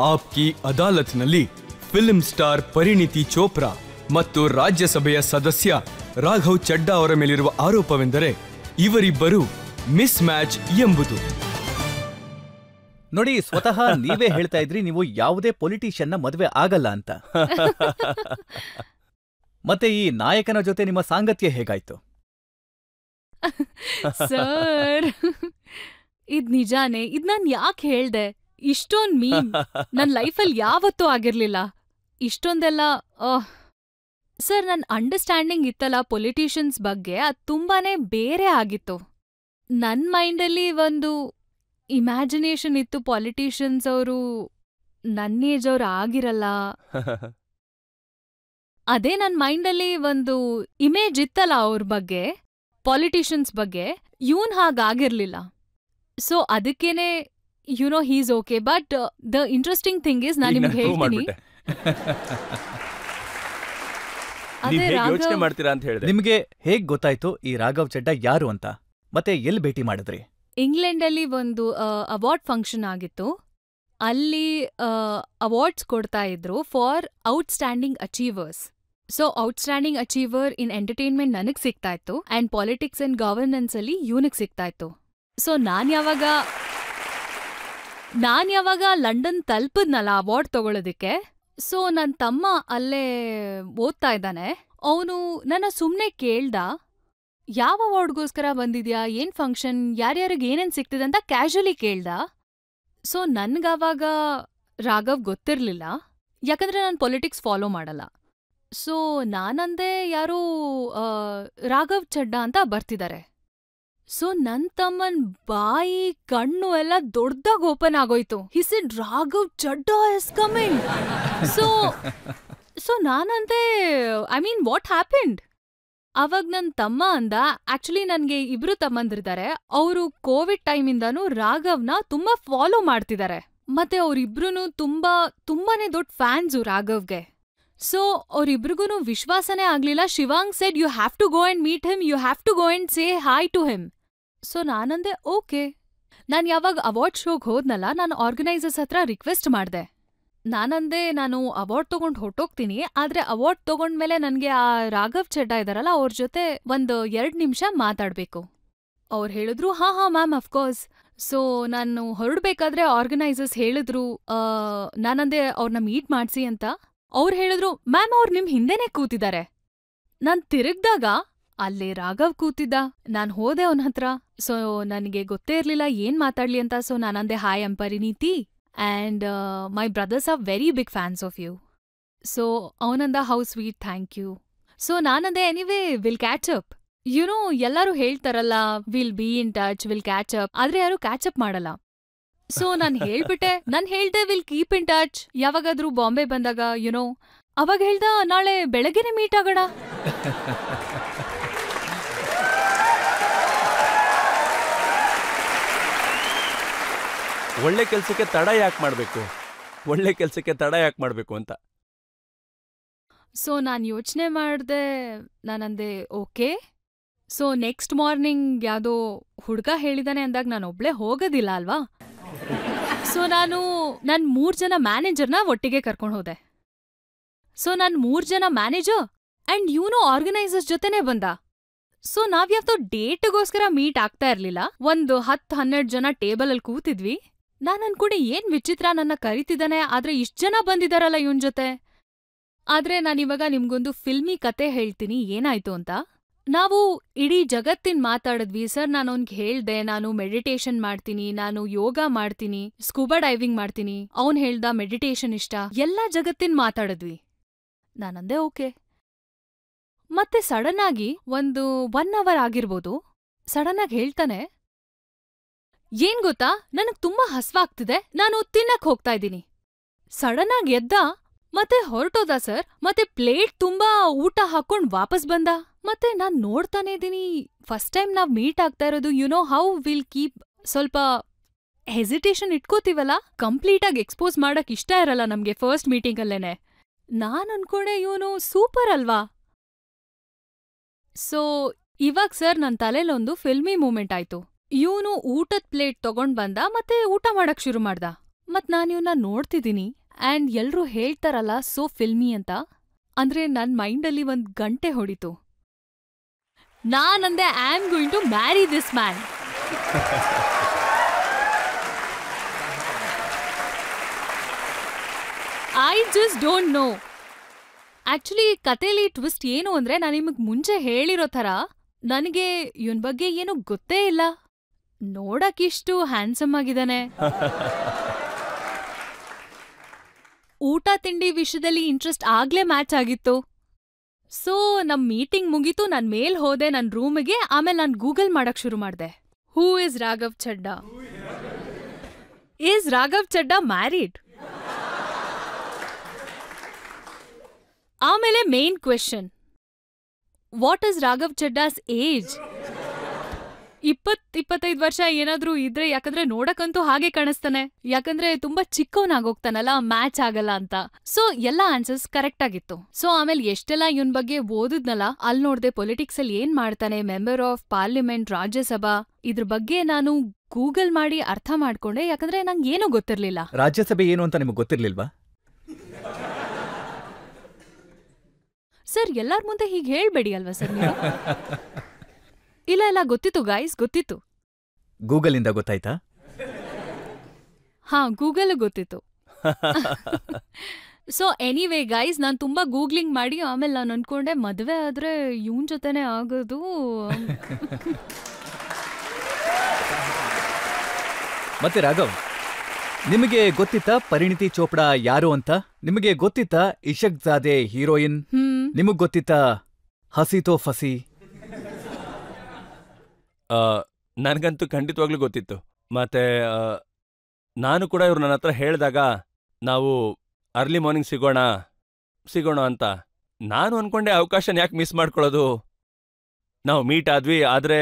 Aapki ಅದಾಲತ್ನಲ್ಲಿ film star ಪರಿಣಿತಿ ಚೋಪ್ರಾ ಮತ್ತು ರಾಜ್ಯಸಭೆಯ ಸದಸ್ಯ ರಾಘವ್ ಚಡ್ಡಾ ಅವರ ಮೇಲಿರುವ ಆರೋಪವೆಂದರೆ ಇವರಿಬ್ಬರು ಮಿಸ್ ಮ್ಯಾಚ್ ಎಂಬುದು. ನೋಡಿ, ಸ್ವತಃ ನೀವೇ ಹೇಳ್ತಾ ಇದ್ರಿ ನೀವು ಯಾವುದೇ ಪೊಲಿಟಿಷಿಯನ್ನ ಮದುವೆ ಆಗಲ್ಲ ಅಂತ. ಮತ್ತೆ ಈ ನಾಯಕನ ಜೊತೆ ನಿಮ್ಮ ಸಾಂಗತ್ಯ ಹೇಗಾಯ್ತು? ಸರ್, ಇದ್ ನಿಜಾನೇ. ಇದ್ ನಾನ್ ಯಾಕೆ ಹೇಳ್ದೆ? ಇಷ್ಟೊಂದ್ ಮೀನ್ ನನ್ ಲೈಫಲ್ಲಿ ಯಾವತ್ತೂ ಆಗಿರ್ಲಿಲ್ಲ. ಇಷ್ಟೊಂದೆಲ್ಲ ಸರ್, ನನ್ ಅಂಡರ್ಸ್ಟ್ಯಾಂಡಿಂಗ್ ಇತ್ತಲ್ಲ ಪೊಲಿಟಿಷಿಯನ್ಸ್ ಬಗ್ಗೆ, ಅದ್ ತುಂಬಾನೇ ಬೇರೆ ಆಗಿತ್ತು. ನನ್ ಮೈಂಡಲ್ಲಿ ಒಂದು ಇಮ್ಯಾಜಿನೇಷನ್ ಇತ್ತು, ಪಾಲಿಟಿಷಿಯನ್ಸ್ ಅವರು ನನ್ನ ಏಜ್ ಅವ್ರು ಆಗಿರಲ್ಲ. ಅದೇ ನನ್ ಮೈಂಡಲ್ಲಿ ಒಂದು ಇಮೇಜ್ ಇತ್ತಲ್ಲ ಅವ್ರ ಬಗ್ಗೆ, ಪಾಲಿಟಿಷಿಯನ್ಸ್ ಬಗ್ಗೆ. ಇವನ್ ಹಾಗಾಗಿರ್ಲಿಲ್ಲ. ಸೊ ಅದಕ್ಕೇನೆ he's okay. But the interesting thing is, ನಾನು ನಿಮ್ಗೆ ಹೇಳ್ತೀನಿ, ಯೋಚನೆ ಮಾಡ್ತೀರಾ ಅಂತ ಹೇಳಿದೆ. ನಿಮ್ಗೆ ಹೇಗ್ ಗೊತ್ತಾಯ್ತು ಈ ರಾಘವ್ ಚಡ್ಡಾ ಯಾರು ಅಂತ? ಮತ್ತೆ ಎಲ್ಲಿ ಭೇಟಿ ಮಾಡಿದ್ರಿ? ಇಂಗ್ಲೆಂಡಲ್ಲಿ ಒಂದು ಅವಾರ್ಡ್ ಫಂಕ್ಷನ್ ಆಗಿತ್ತು. ಅಲ್ಲಿ ಅವಾರ್ಡ್ಸ್ ಕೊಡ್ತಾ ಇದ್ರು for outstanding achievers. So outstanding achiever in entertainment ನನಗ್ ಸಿಗ್ತಾ ಇತ್ತು, ಅಂಡ್ ಪಾಲಿಟಿಕ್ಸ್ ಅಂಡ್ ಗವರ್ನೆನ್ಸ್ ಅಲ್ಲಿ ಇವನಿಗೆ ಸಿಗ್ತಾ ಇತ್ತು. ಸೊ ನಾನ್ ಯಾವಾಗ ಲಂಡನ್ ತಲುಪದ್ನಲ್ಲ ಅವಾರ್ಡ್ ತಗೊಳ್ಳೋದಿಕ್ಕೆ, ಸೊ ನನ್ ತಮ್ಮ ಅಲ್ಲೇ ಓದ್ತಾ ಇದ್ದಾನೆ. ಅವನು ನನ್ನ ಸುಮ್ನೆ ಕೇಳ್ದ, ಯಾವ ಅವಾರ್ಡ್ಗೋಸ್ಕರ ಬಂದಿದ್ಯಾ, ಏನ್ ಫಂಕ್ಷನ್, ಯಾರ್ಯಾರಿಗೆ ಏನೇನ್ ಸಿಗ್ತಿದೆ ಅಂತ ಕ್ಯಾಶುಯಲಿ ಕೇಳ್ದ. ಸೊ ನನ್ಗವಾಗ ರಾಘವ್ ಗೊತ್ತಿರ್ಲಿಲ್ಲ, ಯಾಕಂದ್ರೆ ನಾನು ಪೊಲಿಟಿಕ್ಸ್ ಫಾಲೋ ಮಾಡಲ್ಲ. ಸೊ ನಾನಂದೆ, ಯಾರೋ ರಾಘವ್ ಚಡ್ಡಾ ಅಂತ ಬರ್ತಿದ್ದಾರೆ. ಸೊ ನನ್ ತಮ್ಮನ್ ಬಾಯಿ ಕಣ್ಣು ಎಲ್ಲ ದೊಡ್ಡದಾಗ್ ಓಪನ್ ಆಗೋಯ್ತು. He said, Raghav Chadha is coming. So ನಾನಂದೆ, ಐ ಮೀನ್ ವಾಟ್ ಹ್ಯಾಪೆಂಡ್? ಅವಾಗ ನನ್ ತಮ್ಮ ಅಂದ, ಆಕ್ಚುಲಿ ನನ್ಗೆ ಇಬ್ರು ತಮ್ಮಂದಿರಿದ್ದಾರೆ, ಅವರು ಕೋವಿಡ್ ಟೈಮಿಂದಾನು ರಾಘವ್ನ ತುಂಬಾ ಫಾಲೋ ಮಾಡ್ತಿದ್ದಾರೆ. ಮತ್ತೆ ಅವ್ರಿಬ್ರು ತುಂಬಾನೇ ದೊಡ್ಡ ಫ್ಯಾನ್ಸು ರಾಘವ್ಗೆ. ಸೊ ಅವ್ರಿಬ್ರಿಗೂ ವಿಶ್ವಾಸನೇ ಆಗ್ಲಿಲ್ಲ. Shivang said, you have to go and meet him, you have to go and say hi to him. So ನಾನಂದೆ ಓಕೆ. ನಾನ್ ಯಾವಾಗ ಅವಾರ್ಡ್ ಶೋಗ್ ಹೋದ್ನಲ್ಲ, ನಾನು ಆರ್ಗನೈಸರ್ಸ್ ಹತ್ರ ರಿಕ್ವೆಸ್ಟ್ ಮಾಡ್ದೆ. ನಾನಂದೆ, ನಾನು ಅವಾರ್ಡ್ ತಗೊಂಡ್ ಹೊಟ್ಟೋಗ್ತೀನಿ, ಆದ್ರೆ ಅವಾರ್ಡ್ ತಗೊಂಡ್ಮೇಲೆ ನನ್ಗೆ ಆ ರಾಘವ್ ಚಡ್ಡಾ ಇದಾರಲ್ಲ ಅವ್ರ ಜೊತೆ 2 ನಿಮಿಷ ಮಾತಾಡ್ಬೇಕು. ಅವ್ರು ಹೇಳಿದ್ರು, ಹಾ ಮ್ಯಾಮ್, ಅಫ್ಕೋರ್ಸ್. ಸೊ ನಾನು ಹೊರಡ್ಬೇಕಾದ್ರೆ ಆರ್ಗನೈಸರ್ಸ್ ಹೇಳಿದ್ರು, ನಾನಂದೆ ಅವ್ರನ್ನ ಮೀಟ್ ಮಾಡ್ಸಿ ಅಂತ. ಅವ್ರು ಹೇಳಿದ್ರು, ಮ್ಯಾಮ್ ಅವ್ರು ನಿಮ್ ಹಿಂದೆನೇ ಕೂತಿದ್ದಾರೆ. ನಾನ್ ತಿರುಗ್ದಾಗ ಅಲ್ಲೇ ರಾಘವ್ ಕೂತಿದ್ದ. ನಾನ್ ಹೋದೆ ಅವನ ಹತ್ರ. ಸೊ ನನಗೆ ಗೊತ್ತೇ ಇರ್ಲಿಲ್ಲ ಏನ್ ಮಾತಾಡ್ಲಿ ಅಂತ. ಸೊ ನಾನಂದೆ, hi I am Parineeti and my brothers are very big fans of you. So avananda, how sweet, thank you. So nanande, anyway we'll catch up. ಎಲ್ಲರೂ ಹೇಳ್ತಾರಲ್ಲ, will be in touch, will catch up, ಆದ್ರೆ ಯಾರು catch up ಮಾಡಲ್ಲ. So ನಾನ್ ಹೇಳ್ದೆ will keep in touch. ಯಾವಾಗಾದ್ರೂ ಬಾಂಬೆ ಬಂದಾಗ ಅವಾಗ ಹೇಳ್ದ, ನಾಳೆ ಬೆಳಗ್ಗೆನೆ ಮೀಟ್ ಆಗೋಣ. ಒಳ್ಳೆ ಕೆಲ್ಸಕ್ಕೆ ತಡ ಯಾಕೆ ಮಾಡ್ಬೇಕು ಅಂತ. ಸೊ ನಾನ್ ಯೋಚನೆ ಮಾಡ್ದೆ, ನಾನಂದೆ ಓಕೆ. ಸೊ ನೆಕ್ಸ್ಟ್ ಮಾರ್ನಿಂಗ್ ಯಾವ್ದೋ ಹುಡ್ಗ ಹೇಳಿದಾನೆ ಅಂದಾಗ ನಾನು ಒಬ್ಳೆ ಹೋಗೋದಿಲ್ಲ ಅಲ್ವಾ. ಸೊ ನಾನು 3 ಜನ ಮ್ಯಾನೇಜರ್ನ ಒಟ್ಟಿಗೆ ಕರ್ಕೊಂಡು ಹೋದೆ. ಸೊ 3 ಜನ ಮ್ಯಾನೇಜರ್ ಅಂಡ್ ಆರ್ಗನೈಸರ್ಸ್ ಜೊತೆನೆ ಬಂದ. ಸೊ ನಾವ್ಯಾವ್ದೋ ಡೇಟ್ಗೋಸ್ಕರ ಮೀಟ್ ಆಗ್ತಾ ಇರ್ಲಿಲ್ಲ. ಒಂದು 10-12 ಜನ ಟೇಬಲ್ ಅಲ್ಲಿ ಕೂತಿದ್ವಿ. ನಾನ್ ಅನ್ಕೊಂಡೆ, ಏನ್ ವಿಚಿತ್ರ, ನನ್ನ ಕರಿತಿದ್ದಾನೆ, ಆದ್ರೆ ಇಷ್ಟ್ ಜನ ಬಂದಿದಾರಲ್ಲ ಇವನ್ ಜೊತೆ. ಆದ್ರೆ ನಾನಿವಾಗ ನಿಮ್ಗೊಂದು ಫಿಲ್ಮಿ ಕತೆ ಹೇಳ್ತೀನಿ ಏನಾಯ್ತು ಅಂತ. ನಾವು ಇಡೀ ಜಗತ್ತಿನ ಮಾತಾಡಿದ್ವಿ ಸರ್. ನಾನು ಅವ್ನ್ಗೆ ಹೇಳ್ದೆ, ನಾನು ಮೆಡಿಟೇಷನ್ ಮಾಡ್ತೀನಿ, ನಾನು ಯೋಗ ಮಾಡ್ತೀನಿ, ಸ್ಕೂಬಾ ಡೈವಿಂಗ್ ಮಾಡ್ತೀನಿ. ಅವ್ನ್ ಹೇಳ್ದ ಮೆಡಿಟೇಷನ್ ಇಷ್ಟ. ಎಲ್ಲಾ ಜಗತ್ತಿನ ಮಾತಾಡಿದ್ವಿ. ನಾನಂದೆ ಓಕೆ. ಮತ್ತೆ ಸಡನ್ ಆಗಿ ಒಂದು 1 ಅವರ್ ಆಗಿರ್ಬೋದು, ಸಡನ್ ಆಗಿ ಹೇಳ್ತಾನೆ, ಏನ್ ಗೊತ್ತಾ, ನನಗ್ ತುಂಬಾ ಹಸ್ವಾಗ್ತಿದೆ, ನಾನು ತಿನ್ನಕ್ ಹೋಗ್ತಾ ಇದ್ದೀನಿ. ಸಡನ್ ಆಗಿ ಎದ್ದ, ಮತ್ತೆ ಹೊರಟೋದ ಸರ್. ಮತ್ತೆ ಪ್ಲೇಟ್ ತುಂಬಾ ಊಟ ಹಾಕೊಂಡ್ ವಾಪಸ್ ಬಂದ. ಮತ್ತೆ ನಾನ್ ನೋಡ್ತಾನೆ ಇದೀನಿ, ಫಸ್ಟ್ ಟೈಮ್ ನಾವ್ ಮೀಟ್ ಆಗ್ತಾ ಇರೋದು. ಹೌ ವಿಲ್ ಕೀಪ್ ಸ್ವಲ್ಪ ಹೆಸಿಟೇಷನ್ ಇಟ್ಕೋತೀವಲ್ಲ, ಕಂಪ್ಲೀಟ್ ಆಗಿ ಎಕ್ಸ್ಪೋಸ್ ಮಾಡಕ್ ಇಷ್ಟ ಇರಲ್ಲ ನಮ್ಗೆ ಫಸ್ಟ್ ಮೀಟಿಂಗ್ ಅಲ್ಲೇನೆ. ನಾನ್ ಅನ್ಕೊಂಡೆ ಇವನು ಸೂಪರ್ ಅಲ್ವಾ. ಸೊ ಇವಾಗ ಸರ್ ನನ್ ತಲೆಲೊಂದು ಫಿಲ್ಮಿ ಮೂಮೆಂಟ್ ಆಯ್ತು. ಇವನು ಊಟದ್ ಪ್ಲೇಟ್ ತಗೊಂಡ್ ಬಂದ, ಮತ್ತೆ ಊಟ ಮಾಡಕ್ ಶುರು ಮಾಡ್ದ. ಮತ್ ನಾನ್ ಇವ್ನ ನೋಡ್ತಿದ್ದೀನಿ ಆ್ಯಂಡ್ ಎಲ್ರೂ ಹೇಳ್ತಾರಲ್ಲ ಸೋ ಫಿಲ್ಮಿ ಅಂತ. ಅಂದ್ರೆ ನನ್ ಮೈಂಡಲ್ಲಿ ಒಂದ್ ಗಂಟೆ ಹೊಡಿತು. ನಾನಂದೆ I am going to marry this man. I just don't know. Actually ಕಥೆಲಿ ಟ್ವಿಸ್ಟ್ ಏನು ಅಂದ್ರೆ ನಾನು ನಿಮಗ್ ಮುಂಚೆ ಹೇಳಿರೋ ಥರ ನನಗೆ ಇವನ್ ಬಗ್ಗೆ ಏನೂ ಗೊತ್ತೇ ಇಲ್ಲ. ನೋಡಕ್ಕಿಷ್ಟು ಹ್ಯಾಂಡ್ಸಮ್ ಆಗಿದಾನೆ. ಊಟ ತಿಂಡಿ ವಿಷಯದಲ್ಲಿ ಇಂಟ್ರೆಸ್ಟ್ ಆಗ್ಲೇ ಮ್ಯಾಚ್ ಆಗಿತ್ತು. ಸೊ ನಮ್ ಮೀಟಿಂಗ್ ಮುಗೀತು, ನಾನ್ ಮೇಲ್ ಹೋದೆ ನನ್ ರೂಮಿಗೆ. ಆಮೇಲೆ ನಾನ್ ಗೂಗಲ್ ಮಾಡಕ್ ಶುರು ಮಾಡ್ದೆ. Who is Raghav Chadha? Is Raghav Chadha married? ಆಮೇಲೆ main question, what is Raghav Chadha's age? 20-25 ವರ್ಷ ಏನಾದ್ರೂ ಇದ್ರೆ, ಯಾಕಂದ್ರೆ ನೋಡಕ್ಕಂತೂ ಹಾಗೆ ಕಾಣಿಸ್ತಾನೆ. ಯಾಕಂದ್ರೆ ತುಂಬಾ ಚಿಕ್ಕವನಾಗೋಗ್ತಾನಲ್ಲ, ಮ್ಯಾಚ್ ಆಗಲ್ಲ ಅಂತ. ಸೊ ಎಲ್ಲ ಆನ್ಸರ್ಸ್ ಕರೆಕ್ಟ್ ಆಗಿತ್ತು. ಸೊ ಆಮೇಲೆ ಎಷ್ಟೆಲ್ಲ ಇವನ್ ಬಗ್ಗೆ ಓದಿದ್ನಲ್ಲ, ಅಲ್ಲಿ ನೋಡ್ದೆ ಪೊಲಿಟಿಕ್ಸ್ ಅಲ್ಲಿ ಏನ್ ಮಾಡ್ತಾನೆ, ಮೆಂಬರ್ ಆಫ್ ಪಾರ್ಲಿಮೆಂಟ್, ರಾಜ್ಯಸಭಾ, ಇದ್ರ ಬಗ್ಗೆ ನಾನು ಗೂಗಲ್ ಮಾಡಿ ಅರ್ಥ ಮಾಡ್ಕೊಂಡೆ. ಯಾಕಂದ್ರೆ ನಂಗೆ ಏನೂ ಗೊತ್ತಿರ್ಲಿಲ್ಲ. ರಾಜ್ಯಸಭೆ ಏನು ಅಂತ ನಿಮಗೆ ಗೊತ್ತಿರ್ಲಿಲ್ವಾ? ಸರ್ ಎಲ್ಲಾರ್ ಮುಂದೆ ಹೀಗೆ ಹೇಳ್ಬೇಡಿ ಅಲ್ವಾ ಸರ್ ನೀವು? ಇಲ್ಲ ಇಲ್ಲ, ಗೊತ್ತಿತ್ತು ಗೈಸ್, ಗೊತ್ತಿತ್ತು. ಗೂಗಲಿಂದ ಗೊತ್ತಾಯ್ತಾ? ಹಾ, ಗೂಗಲ್ ಗೊತ್ತಿತ್ತು. ಸೊ ಎನಿವೇ ಗೈಸ್, ನಾನು ತುಂಬಾ ಗೂಗ್ಲಿಂಗ್ ಮಾಡಿ ಆಮೇಲೆ ನಾನು ಅನ್ಕೊಂಡೆ ಮದ್ವೆ ಆದ್ರೆ ಇವನ್ ಜೊತೆನೆ ಆಗೋದು. ಮತ್ತೆ ರಾಘವ್, ನಿಮಗೆ ಗೊತ್ತಿತ್ತಾ ಪರಿಣಿತಿ ಚೋಪ್ಡಾ ಯಾರು ಅಂತ? ನಿಮಗೆ ಗೊತ್ತಿತ್ತಾ ಇಶಕ್ ಜಾದೆ ಹೀರೋಯಿನ್? ನಿಮಗ್ ಗೊತ್ತಿತ್ತಾ ಹಸಿ ತೋ ಫಸಿ? ನನಗಂತೂ ಖಂಡಿತವಾಗ್ಲೂ ಗೊತ್ತಿತ್ತು. ಮತ್ತೆ ನಾನು ಕೂಡ ಇವ್ರು ನನ್ನ ಹತ್ರ ಹೇಳಿದಾಗ ನಾವು ಅರ್ಲಿ ಮಾರ್ನಿಂಗ್ ಸಿಗೋಣ ಅಂತ ನಾನು ಅನ್ಕೊಂಡೆ. ಅವಕಾಶನ ಯಾಕೆ ಮಿಸ್ ಮಾಡ್ಕೊಳ್ಳೋದು? ನಾವು ಮೀಟ್ ಆದ್ವಿ. ಆದರೆ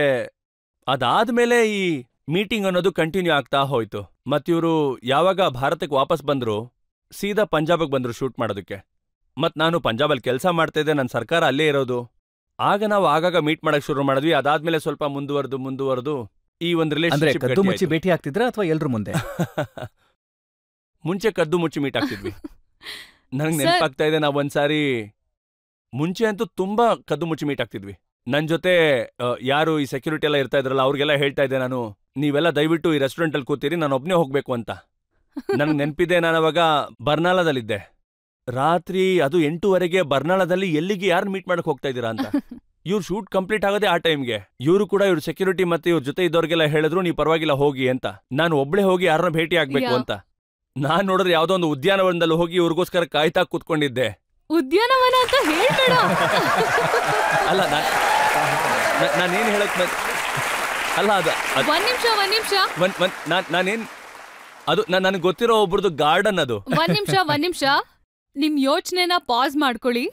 ಅದಾದ್ಮೇಲೆ ಈ ಮೀಟಿಂಗ್ ಅನ್ನೋದು ಕಂಟಿನ್ಯೂ ಆಗ್ತಾ ಹೋಯ್ತು. ಮತ್ತಿವರು ಯಾವಾಗ ಭಾರತಕ್ಕೆ ವಾಪಸ್ ಬಂದ್ರು, ಸೀದಾ ಪಂಜಾಬಿಗೆ ಬಂದ್ರು ಶೂಟ್ ಮಾಡೋದಕ್ಕೆ. ಮತ್ ನಾನು ಪಂಜಾಬಲ್ಲಿ ಕೆಲಸ ಮಾಡ್ತಾ ಇದ್ದೆ, ನನ್ನ ಸರ್ಕಾರ ಅಲ್ಲೇ ಇರೋದು. ಆಗ ನಾವು ಆಗಾಗ ಮೀಟ್ ಮಾಡಕ್ ಶುರು ಮಾಡಿದ್ವಿ. ಅದಾದ್ಮೇಲೆ ಸ್ವಲ್ಪ ಮುಂದುವರೆದು ಈ ಒಂದು ರಿಲೇಶನ್ಶಿಪ್. ಕದ್ದು ಮುಚ್ಚಿ ಭೇಟಿ ಆಗ್ತಿದ್ರ ಅಥವಾ ಎಲ್ರು ಮುಂದೆ? ಮುಂಚೆ ಕದ್ದು ಮುಚ್ಚಿ ಮೀಟ್ ಆಗ್ತಿದ್ವಿ. ನನಗೆ ನೆನಪಾಗ್ತಾ ಇದೆ, ನಾವು ಒಂದ್ಸಾರಿ ಮುಂಚೆ ಅಂತೂ ತುಂಬಾ ಕದ್ದು ಮುಚ್ಚಿ ಮೀಟ್ ಆಗ್ತಿದ್ವಿ. ನನ್ ಜೊತೆ ಯಾರು ಈ ಸೆಕ್ಯೂರಿಟಿ ಎಲ್ಲ ಇರ್ತಾ ಇದ್ರಲ್ಲ, ಅವ್ರಿಗೆಲ್ಲ ಹೇಳ್ತಾ ಇದ್ದೆ ನಾನು, ನೀವೆಲ್ಲ ದಯವಿಟ್ಟು ಈ ರೆಸ್ಟೋರೆಂಟ್ ಅಲ್ಲಿ ಕೂತೀರಿ, ನಾನು ಒಬ್ನೇ ಹೋಗ್ಬೇಕು ಅಂತ. ನನ್ಗೆ ನೆನಪಿದೆ, ನಾನು ಅವಾಗ ಬರ್ನಾಳದಲ್ಲಿದ್ದೆ. ರಾತ್ರಿ ಅದು 8:30ಗೆ ಬರ್ನಾಳದಲ್ಲಿ ಎಲ್ಲಿಗೆ ಯಾರು ಮೀಟ್ ಮಾಡಕ್ ಹೋಗ್ತಾ ಇದ್ದೀರಾ ಅಂತ. ಇವ್ರು ಶೂಟ್ ಕಂಪ್ಲೀಟ್ ಆಗೋದೇ ಆ ಟೈಮ್ಗೆ. ಇವರು ಕೂಡ ಇವ್ರ ಸೆಕ್ಯೂರಿಟಿ ಮತ್ತೆ ಇವ್ರ ಜೊತೆ ಇದ್ದವ್ರಿಗೆಲ್ಲ ಹೇಳಿದ್ರು, ನೀವು ಪರವಾಗಿಲ್ಲ ಹೋಗಿ ಅಂತ. ನಾನು ಒಬ್ಳೆ ಹೋಗಿ ಯಾರನ್ನ ಭೇಟಿ ಆಗ್ಬೇಕು ಅಂತ. ನಾನ್ ನೋಡಿದ್ರೆ ಯಾವ್ದೋ ಒಂದು ಉದ್ಯಾನವನದಲ್ಲಿ ಹೋಗಿ ಇವ್ರಿಗೋಸ್ಕರ ಕಾಯ್ತಾ ಕೂತ್ಕೊಂಡಿದ್ದೆ. ಉದ್ಯಾನವನ ಅಂತ ಹೇಳ್ಬೇಡ. ಅಲ್ಲ, ನಾನೇನ್ ಹೇಳಕ್ ಅಲ್ಲ, ಒಂದ್ ನಿಮಿಷ ನಾನೇನ್ ಅದು ನನಗೆ ಗೊತ್ತಿರೋ ಒಬ್ರದ್ದು ಗಾರ್ಡನ್ ಅದು. ಒಂದ್ ನಿಮಿಷ ನಿಮ್ ಯೋಚನೆನ ಪಾಸ್ ಮಾಡ್ಕೊಳ್ಳಿ.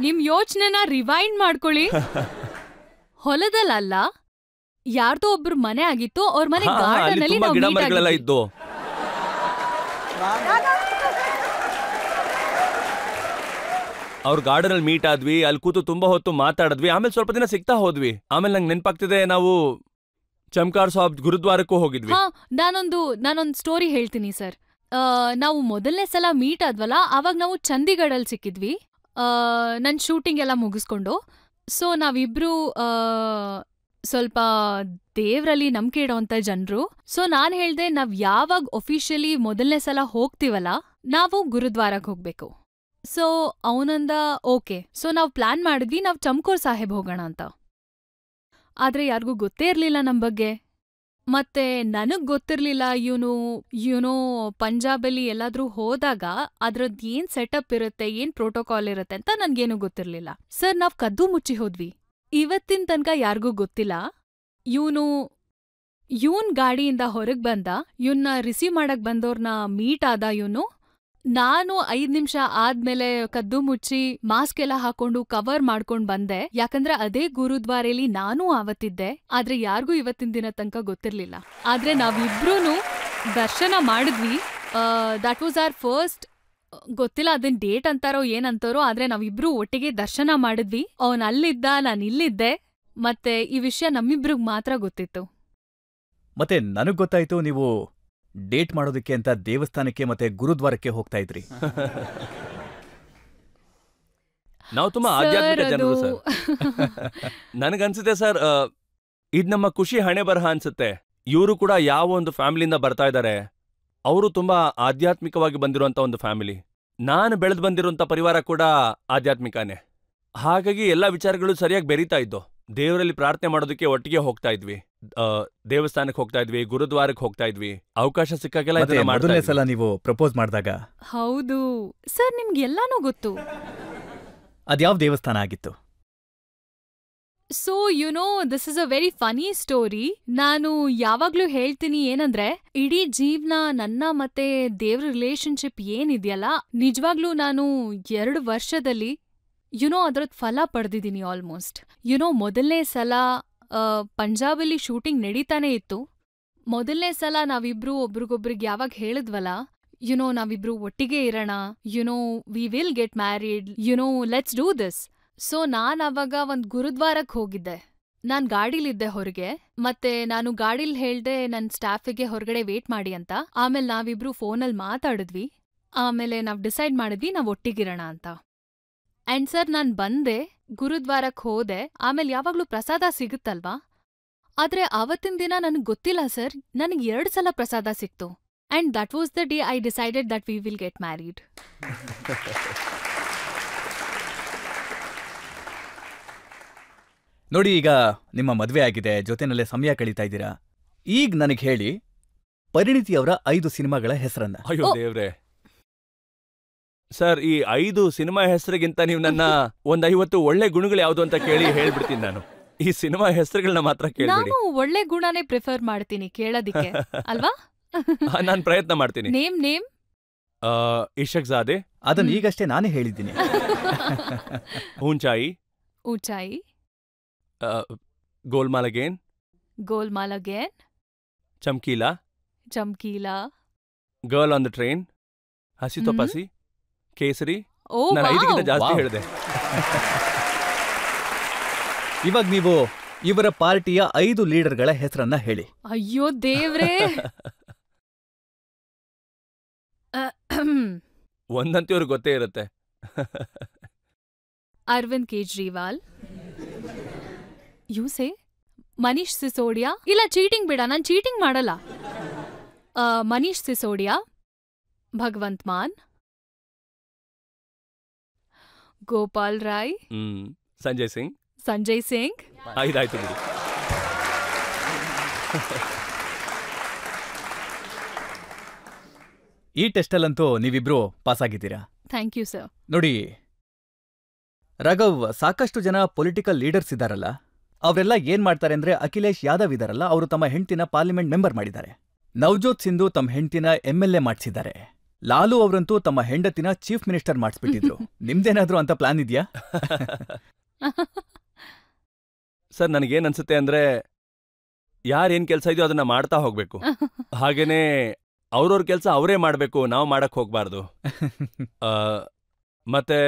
ನಿಮ್ ಯೋಚನೆನ ರಿವೈಂಡ್ ಮಾಡ್ಕೊಳ್ಳಿ. ಹೊಲದಲ್ಲ, ಯಾರ್ದೋ ಒಬ್ರು ಮನೆ ಆಗಿತ್ತು. ಅವ್ರ ಮನೆ ಗಾರ್ಡನ್ ಅಲ್ಲಿ ನಾವು ಗಿಡ ಮರಗಳೆಲ್ಲ ಇದ್ದು. ಅವ್ರ ಗಾರ್ಡನ್ ಅಲ್ಲಿ ಮೀಟ್ ಆದ್ವಿ. ಅಲ್ಲಿ ಕೂತು ತುಂಬಾ ಹೊತ್ತು ಮಾತಾಡಿದ್ವಿ. ಆಮೇಲೆ ಸ್ವಲ್ಪ ದಿನ ಸಿಗ್ತಾ ಹೋದ್ವಿ. ಆಮೇಲೆ ನಂಗೆ ನೆನಪಾಗ್ತಿದೆ, ನಾವು ಚಮ್ಕಾರ್ ಸಾಬ್ ಗುರುದ್ವಾರಕ್ಕೂ ಹೋಗಿದ್ವಿ. ನಾನೊಂದ್ ಸ್ಟೋರಿ ಹೇಳ್ತೀನಿ ಸರ್. ನಾವು ಮೊದಲನೇ ಸಲ ಮೀಟ್ ಆದ್ವಲ್ಲ, ಅವಾಗ ನಾವು ಚಂಡೀಗಢಲ್ಲಿ ಸಿಕ್ಕಿದ್ವಿ. ನನ್ ಶೂಟಿಂಗ್ ಎಲ್ಲ ಮುಗಿಸ್ಕೊಂಡು. ಸೊ ನಾವಿಬ್ರು ಸ್ವಲ್ಪ ದೇವ್ರಲ್ಲಿ ನಂಬಿಕೆ ಇಡೋಂಥ ಜನರು. ಸೊ ನಾನ್ ಹೇಳ್ದೆ, ನಾವ್ ಯಾವಾಗ ಒಫಿಷಿಯಲಿ ಮೊದಲನೇ ಸಲ ಹೋಗ್ತೀವಲ್ಲ, ನಾವು ಗುರುದ್ವಾರಕ್ಕೆ ಹೋಗ್ಬೇಕು. ಸೊ ಅವನಂದ ಓಕೆ. ಸೊ ನಾವ್ ಪ್ಲಾನ್ ಮಾಡಿದ್ವಿ, ನಾವ್ ಚಮ್ಕೋರ್ ಸಾಹೇಬ್ ಹೋಗೋಣ ಅಂತ. ಆದ್ರೆ ಯಾರಿಗೂ ಗೊತ್ತೇ ಇರ್ಲಿಲ್ಲ ನಮ್ ಬಗ್ಗೆ. ಮತ್ತೆ ನನಗ್ ಗೊತ್ತಿರ್ಲಿಲ್ಲ ಇವನು ಪಂಜಾಬಲ್ಲಿ ಎಲ್ಲಾದ್ರೂ ಹೋದಾಗ ಅದ್ರದ್ದು ಏನ್ ಸೆಟಪ್ ಇರುತ್ತೆ, ಏನ್ ಪ್ರೋಟೋಕಾಲ್ ಇರುತ್ತೆ ಅಂತ ನನ್ಗೇನು ಗೊತ್ತಿರ್ಲಿಲ್ಲ. ಸರ್, ನಾವ್ ಕದ್ದು ಮುಚ್ಚಿ ಹೋದ್ವಿ. ಇವತ್ತಿನ ತನಕ ಯಾರಿಗೂ ಗೊತ್ತಿಲ್ಲ. ಇವನ್ ಗಾಡಿಯಿಂದ ಹೊರಗ್ ಬಂದ, ಇವನ್ನ ರಿಸೀವ್ ಮಾಡಕ್ ಬಂದವ್ರನ್ನ ಮೀಟ್ ಆದ ಇವನು. ನಾನು 5 ನಿಮಿಷ ಆದ್ಮೇಲೆ ಕದ್ದು ಮುಚ್ಚಿ ಮಾಸ್ಕ್ ಎಲ್ಲ ಹಾಕೊಂಡು ಕವರ್ ಮಾಡ್ಕೊಂಡ್ ಬಂದೆ. ಯಾಕಂದ್ರೆ ಅದೇ ಗುರುದ್ವಾರೆಲಿ ನಾನೂ ಆವತ್ತಿದ್ದೆ. ಆದ್ರೆ ಯಾರಿಗೂ ಇವತ್ತಿನ ದಿನ ತನಕ ಗೊತ್ತಿರ್ಲಿಲ್ಲ. ಆದ್ರೆ ನಾವಿಬ್ರೂನು ದರ್ಶನ ಮಾಡಿದ್ವಿ. That was our first. ಗೊತ್ತಿಲ್ಲ ಅದನ್ ಡೇಟ್ ಅಂತಾರೋ ಏನಂತಾರೋ, ಆದ್ರೆ ನಾವಿಬ್ರು ಒಟ್ಟಿಗೆ ದರ್ಶನ ಮಾಡಿದ್ವಿ. ಅವನ್ ಅಲ್ಲಿದ್ದ, ನಾನ್ ಇಲ್ಲಿದ್ದೆ. ಮತ್ತೆ ಈ ವಿಷಯ ನಮ್ಮಿಬ್ರಿಗ್ ಮಾತ್ರ ಗೊತ್ತಿತ್ತು. ಮತ್ತೆ ನನಗ್ ಗೊತ್ತಾಯ್ತು, ನೀವು ಡೇಟ್ ಮಾಡೋದಕ್ಕೆ ಅಂತ ದೇವಸ್ಥಾನಕ್ಕೆ ಮತ್ತೆ ಗುರುದ್ವಾರಕ್ಕೆ ಹೋಗ್ತಾ ಇದ್ರಿ. ನಾವು ತುಂಬಾ Sir, ಆಧ್ಯಾತ್ಮಿಕ ಜನರು ಅದು- ಸರ್. ನನಗನ್ಸುತ್ತೆ ಸರ್, ಇದ್ ನಮ್ಮ ಖುಷಿ ಹಣೆ ಬರಹ ಅನ್ಸುತ್ತೆ. ಇವರು ಕೂಡ ಯಾವ ಒಂದು ಫ್ಯಾಮಿಲಿಯಿಂದ ಬರ್ತಾ ಇದ್ದಾರೆ, ಅವರು ತುಂಬಾ ಆಧ್ಯಾತ್ಮಿಕವಾಗಿ ಬಂದಿರುವಂತ ಒಂದು ಫ್ಯಾಮಿಲಿ. ನಾನು ಬೆಳೆದು ಬಂದಿರುವಂತ ಪರಿವಾರ ಕೂಡ ಆಧ್ಯಾತ್ಮಿಕನೇ. ಹಾಗಾಗಿ ಎಲ್ಲಾ ವಿಚಾರಗಳು ಸರಿಯಾಗಿ ಬೆರೀತಾ ಇದ್ದು. ದೇವರಲ್ಲಿ ಪ್ರಾರ್ಥನೆ ಮಾಡೋದಕ್ಕೆ ಒಟ್ಟಿಗೆ ಹೋಗ್ತಾ ಇದ್ವಿ. ದೇವಸ್ಥಾನಕ್ಕೆ ಹೋಗ್ತಾ ಇದ್ವಿ, ಗುರುದ್ವಾರಕ್ಕೆ ಹೋಗ್ತಾ ಇದ್ವಿ. ಅವಕಾಶ ಸಿಕ್ಕಾಗೆಲ್ಲ ಮತ್ತೆ ಇದನ್ನ ಮಾಡ್ತಾ ಮೊದಲನೇ ಇದ್ವಿ. ಸಲ ನೀವು ಪ್ರಪೋಸ್ ಮಾಡಿದಾಗ ಹೌದು ಸರ್, ನಿಮ್ಗೆಲ್ಲಾನೂ ಗೊತ್ತು. ಅದ್ಯಾವ ದೇವಸ್ಥಾನ ಆಗಿತ್ತು? So this is a very Ghani story. ನಾನು ಯಾವಾಗ್ಲೂ ಹೇಳ್ತೀನಿ ಏನಂದ್ರೆ, ಇಡೀ ಜೀವನ ನನ್ನ ಮತ್ತೆ ದೇವ್ರ ರಿಲೇಶನ್ಶಿಪ್ ಏನಿದೆಯಲ್ಲ, ನಿಜವಾಗ್ಲೂ ನಾನು 2 ವರ್ಷದಲ್ಲಿ ಅದ್ರದ್ ಫಲ ಪಡೆದಿದ್ದೀನಿ ಆಲ್ಮೋಸ್ಟ್. ಮೊದಲನೇ ಸಲ ಪಂಜಾಬಲ್ಲಿ ಶೂಟಿಂಗ್ ನಡೀತಾನೆ ಇತ್ತು. ಮೊದಲನೇ ಸಲ ನಾವಿಬ್ರು ಒಬ್ರಿಗೊಬ್ರಿಗೆ ಯಾವಾಗ ಹೇಳಿದ್ವಲ್ಲ, ನಾವಿಬ್ರು ಒಟ್ಟಿಗೆ ಇರೋಣ, we will get married, let's do this. So ನಾನ್ ಅವಾಗ ಒಂದ್ ಗುರುದ್ವಾರಕ್ ಹೋಗಿದ್ದೆ. ನಾನ್ ಗಾಡಿಲಿದ್ದೆ ಹೊರಗೆ, ಮತ್ತೆ ನಾನು ಗಾಡಿಲ್ ಹೇಳ್ದೆ ನನ್ ಸ್ಟಾಫಿಗೆ ಹೊರಗಡೆ ವೇಟ್ ಮಾಡಿ ಅಂತ. ಆಮೇಲೆ ನಾವಿಬ್ರು ಫೋನಲ್ಲಿ ಮಾತಾಡಿದ್ವಿ. ಆಮೇಲೆ ನಾವ್ ಡಿಸೈಡ್ ಮಾಡಿದ್ವಿ ನಾವ್ ಒಟ್ಟಿಗಿರೋಣ ಅಂತ. ಅಂಡ್ ಸರ್, ನಾನ್ ಬಂದೆ, ಗುರುದ್ವಾರಕ್ ಹೋದೆ. ಆಮೇಲೆ ಯಾವಾಗ್ಲೂ ಪ್ರಸಾದ ಸಿಗುತ್ತಲ್ವಾ, ಆದ್ರೆ ಆವತ್ತಿನ ದಿನ ನನಗ್ ಗೊತ್ತಿಲ್ಲ ಸರ್, ನನಗ್ 2 ಸಲ ಪ್ರಸಾದ ಸಿಕ್ತು. And that was the day I decided that we will get married. ನೋಡಿ, ಈಗ ನಿಮ್ಮ ಮದ್ವೆ ಆಗಿದೆ, ಜೊತೆನಲ್ಲೇ ಸಮಯ ಕಳೀತಾ ಇದ್ದೀರಾ. ಈಗ ನನಗೆ ಹೇಳಿ, ಪರಿಣಿತಿ ಅವರ 5 ಸಿನಿಮಾಗಳ ಹೆಸರನ್ನ. ಅಯ್ಯೋ ದೇವ್ರೆ ಸರ್, ಈ 5 ಸಿನಿಮಾ ಹೆಸರಿಗಿಂತ ನೀವು ನನ್ನ ಒಂದ್ 50 ಒಳ್ಳೆ ಗುಣಗಳು ಯಾವ್ದು ಅಂತ ಕೇಳಿ ಹೇಳ್ಬಿಡ್ತೀನಿ ನಾನು. ಈ ಸಿನಿಮಾ ಹೆಸರುಗಳನ್ನ ಮಾತ್ರ ಕೇಳ್ಬೇಡಿ. ನಾನು ಒಳ್ಳೆ ಗುಣನೇ ಪ್ರಿಫರ್ ಮಾಡ್ತೀನಿ ಕೇಳೋದಿಕ್ಕೆ, ಅಲ್ವಾ? ನಾನ್ ಪ್ರಯತ್ನ ಮಾಡ್ತೀನಿ. ನೇಮ್ ಇಶಕ್ ಝಾದೆ, ಅದನ್ನ ಈಗಷ್ಟೇ ನಾನೇ ಹೇಳಿದ್ದೀನಿ. Uunchai, Uunchai, Golmaal again, Golmaal again, Chamkila, Chamkila, girl on the train, Hasee Toh ಪಸಿ, ಕೇಸರಿ. ಓ ನಾನು 5ಗಿಂತ ಜಾಸ್ತಿ ವಾವ್. ಹೇಳಿದೆ. ಇವಾಗ ನೀವು ಇವರ ಪಾರ್ಟಿಯ 5 ಲೀಡರ್ಗಳ ಹೆಸರನ್ನ ಹೇಳಿ. ಅಯ್ಯೋ ದೇವ್ರೇ. ಒಂದಂತೂ ಇವ್ರಿಗೆ ಗೊತ್ತೇ ಇರುತ್ತೆ. ಅರವಿಂದ್ ಕೇಜ್ರಿವಾಲ್, ಯೂಸೆ ಮನೀಶ್ ಸಿಸೋಡಿಯಾ. ಇಲ್ಲ, ಚೀಟಿಂಗ್ ಬಿಡ, ನಾನ್ ಚೀಟಿಂಗ್ ಮಾಡಲ್ಲ. ಮನೀಶ್ ಸಿಸೋಡಿಯಾ, ಭಗವಂತ್ ಮಾನ್, ಗೋಪಾಲ್ ರಾಯ್, ಸಂಜಯ್ ಸಿಂಗ್. ಸಂಜಯ್ ಸಿಂಗ್. ಆಯ್ತಾಯ್ತು ಬಿಡಿ. ಈ ಟೆಸ್ಟಲ್ಲಂತೂ ನೀವಿಬ್ರು ಪಾಸ್ ಆಗಿದ್ದೀರಾ. Thank you sir. ನೋಡಿ ರಾಘವ್, ಸಾಕಷ್ಟು ಜನ ಪೊಲಿಟಿಕಲ್ ಲೀಡರ್ಸ್ ಇದ್ದಾರಲ್ಲ, ಅವರೆಲ್ಲ ಏನ್ ಮಾಡ್ತಾರೆ ಅಂದ್ರೆ, ಅಖಿಲೇಶ್ ಯಾದವ್ ಇದಾರಲ್ಲ, ಅವರು ತಮ್ಮ ಹೆಂಡ್ತಿನ ಪಾರ್ಲಿಮೆಂಟ್ ಮೆಂಬರ್ ಮಾಡಿದ್ದಾರೆ. ನವಜೋತ್ ಸಿಂಧು ತಮ್ಮ ಹೆಂಡ್ತಿನ MLA ಮಾಡಿಸಿದ್ದಾರೆ. ಲಾಲು ಅವರಂತೂ ತಮ್ಮ ಹೆಂಡತಿನ ಚೀಫ್ ಮಿನಿಸ್ಟರ್ ಮಾಡಿಸ್ಬಿಟ್ಟಿದ್ರು. ನಿಮ್ದೇನಾದ್ರೂ ಅಂತ ಪ್ಲಾನ್ ಇದೆಯಾ? ಸರ್, ನನಗೇನ್ ಅನ್ಸುತ್ತೆ ಅಂದ್ರೆ, ಯಾರೇನ್ ಕೆಲ್ಸ ಇದೆಯೋ ಅದನ್ನ ಮಾಡ್ತಾ ಹೋಗ್ಬೇಕು. ಹಾಗೇನೆ ಅವ್ರವ್ರ ಕೆಲ್ಸ ಅವರೇ ಮಾಡ್ಬೇಕು, ನಾವು ಮಾಡಕ್ ಹೋಗ್ಬಾರ್ದು. ಮತ್ತೆ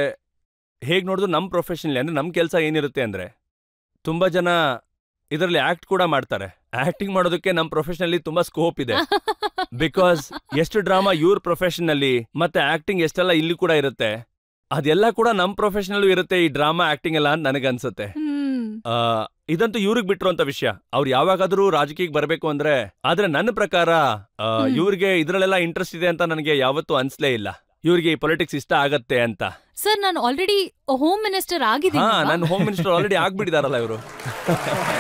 ಹೇಗ್ ನೋಡಿದ್ರು ನಮ್ ಪ್ರೊಫೆಷನಲ್ಲಿ ಅಂದ್ರೆ ನಮ್ ಕೆಲ್ಸ ಏನಿರುತ್ತೆ ಅಂದ್ರೆ, ತುಂಬಾ ಜನ ಇದರಲ್ಲಿ ಆಕ್ಟ್ ಕೂಡ ಮಾಡ್ತಾರೆ. ಆಕ್ಟಿಂಗ್ ಮಾಡೋದಕ್ಕೆ ನಮ್ ಪ್ರೊಫೆಷನಲ್ಲಿ ತುಂಬಾ ಸ್ಕೋಪ್ ಇದೆ. ಬಿಕಾಸ್ ಎಷ್ಟು ಡ್ರಾಮಾ ಇವ್ರ ಪ್ರೊಫೆಷನಲ್ಲಿ ಮತ್ತೆ ಆಕ್ಟಿಂಗ್ ಎಷ್ಟೆಲ್ಲ ಇಲ್ಲಿ ಕೂಡ ಇರುತ್ತೆ, ಅದೆಲ್ಲ ಕೂಡ ನಮ್ ಪ್ರೊಫೆಷನಲ್ಲೂ ಇರುತ್ತೆ, ಈ ಡ್ರಾಮಾ ಆಕ್ಟಿಂಗ್ ಎಲ್ಲ ಅಂತ ನನಗನ್ಸುತ್ತೆ. ಇದಂತೂ ಇವ್ರಿಗೆ ಬಿಟ್ಟಿರುವಂತ ವಿಷಯ. ಅವ್ರು ಯಾವಾಗಾದ್ರೂ ರಾಜಕೀಯಕ್ಕೆ ಬರಬೇಕು ಅಂದ್ರೆ, ಆದ್ರೆ ನನ್ನ ಪ್ರಕಾರ ಇವ್ರಿಗೆ ಇದ್ರಲ್ಲೆಲ್ಲ ಇಂಟ್ರೆಸ್ಟ್ ಇದೆ ಅಂತ ನನಗೆ ಯಾವತ್ತೂ ಅನ್ಸ್ಲೇ ಇಲ್ಲ. ಇವ್ರಿಗೆ ಈ ಪೊಲಿಟಿಕ್ಸ್ ಇಷ್ಟ ಆಗತ್ತೆ ಅಂತ. ಸರ್, ನಾನು ಆಲ್ರೆಡಿ ಹೋಮ್ ಮಿನಿಸ್ಟರ್ ಆಗಿದ್ದೀನಿ. ನಾನು ಹೋಮ್ ಮಿನಿಸ್ಟರ್ ಆಲ್ರೆಡಿ ಆಗ್ಬಿಟ್ಟಿದಾರಲ್ಲ ಇವರು.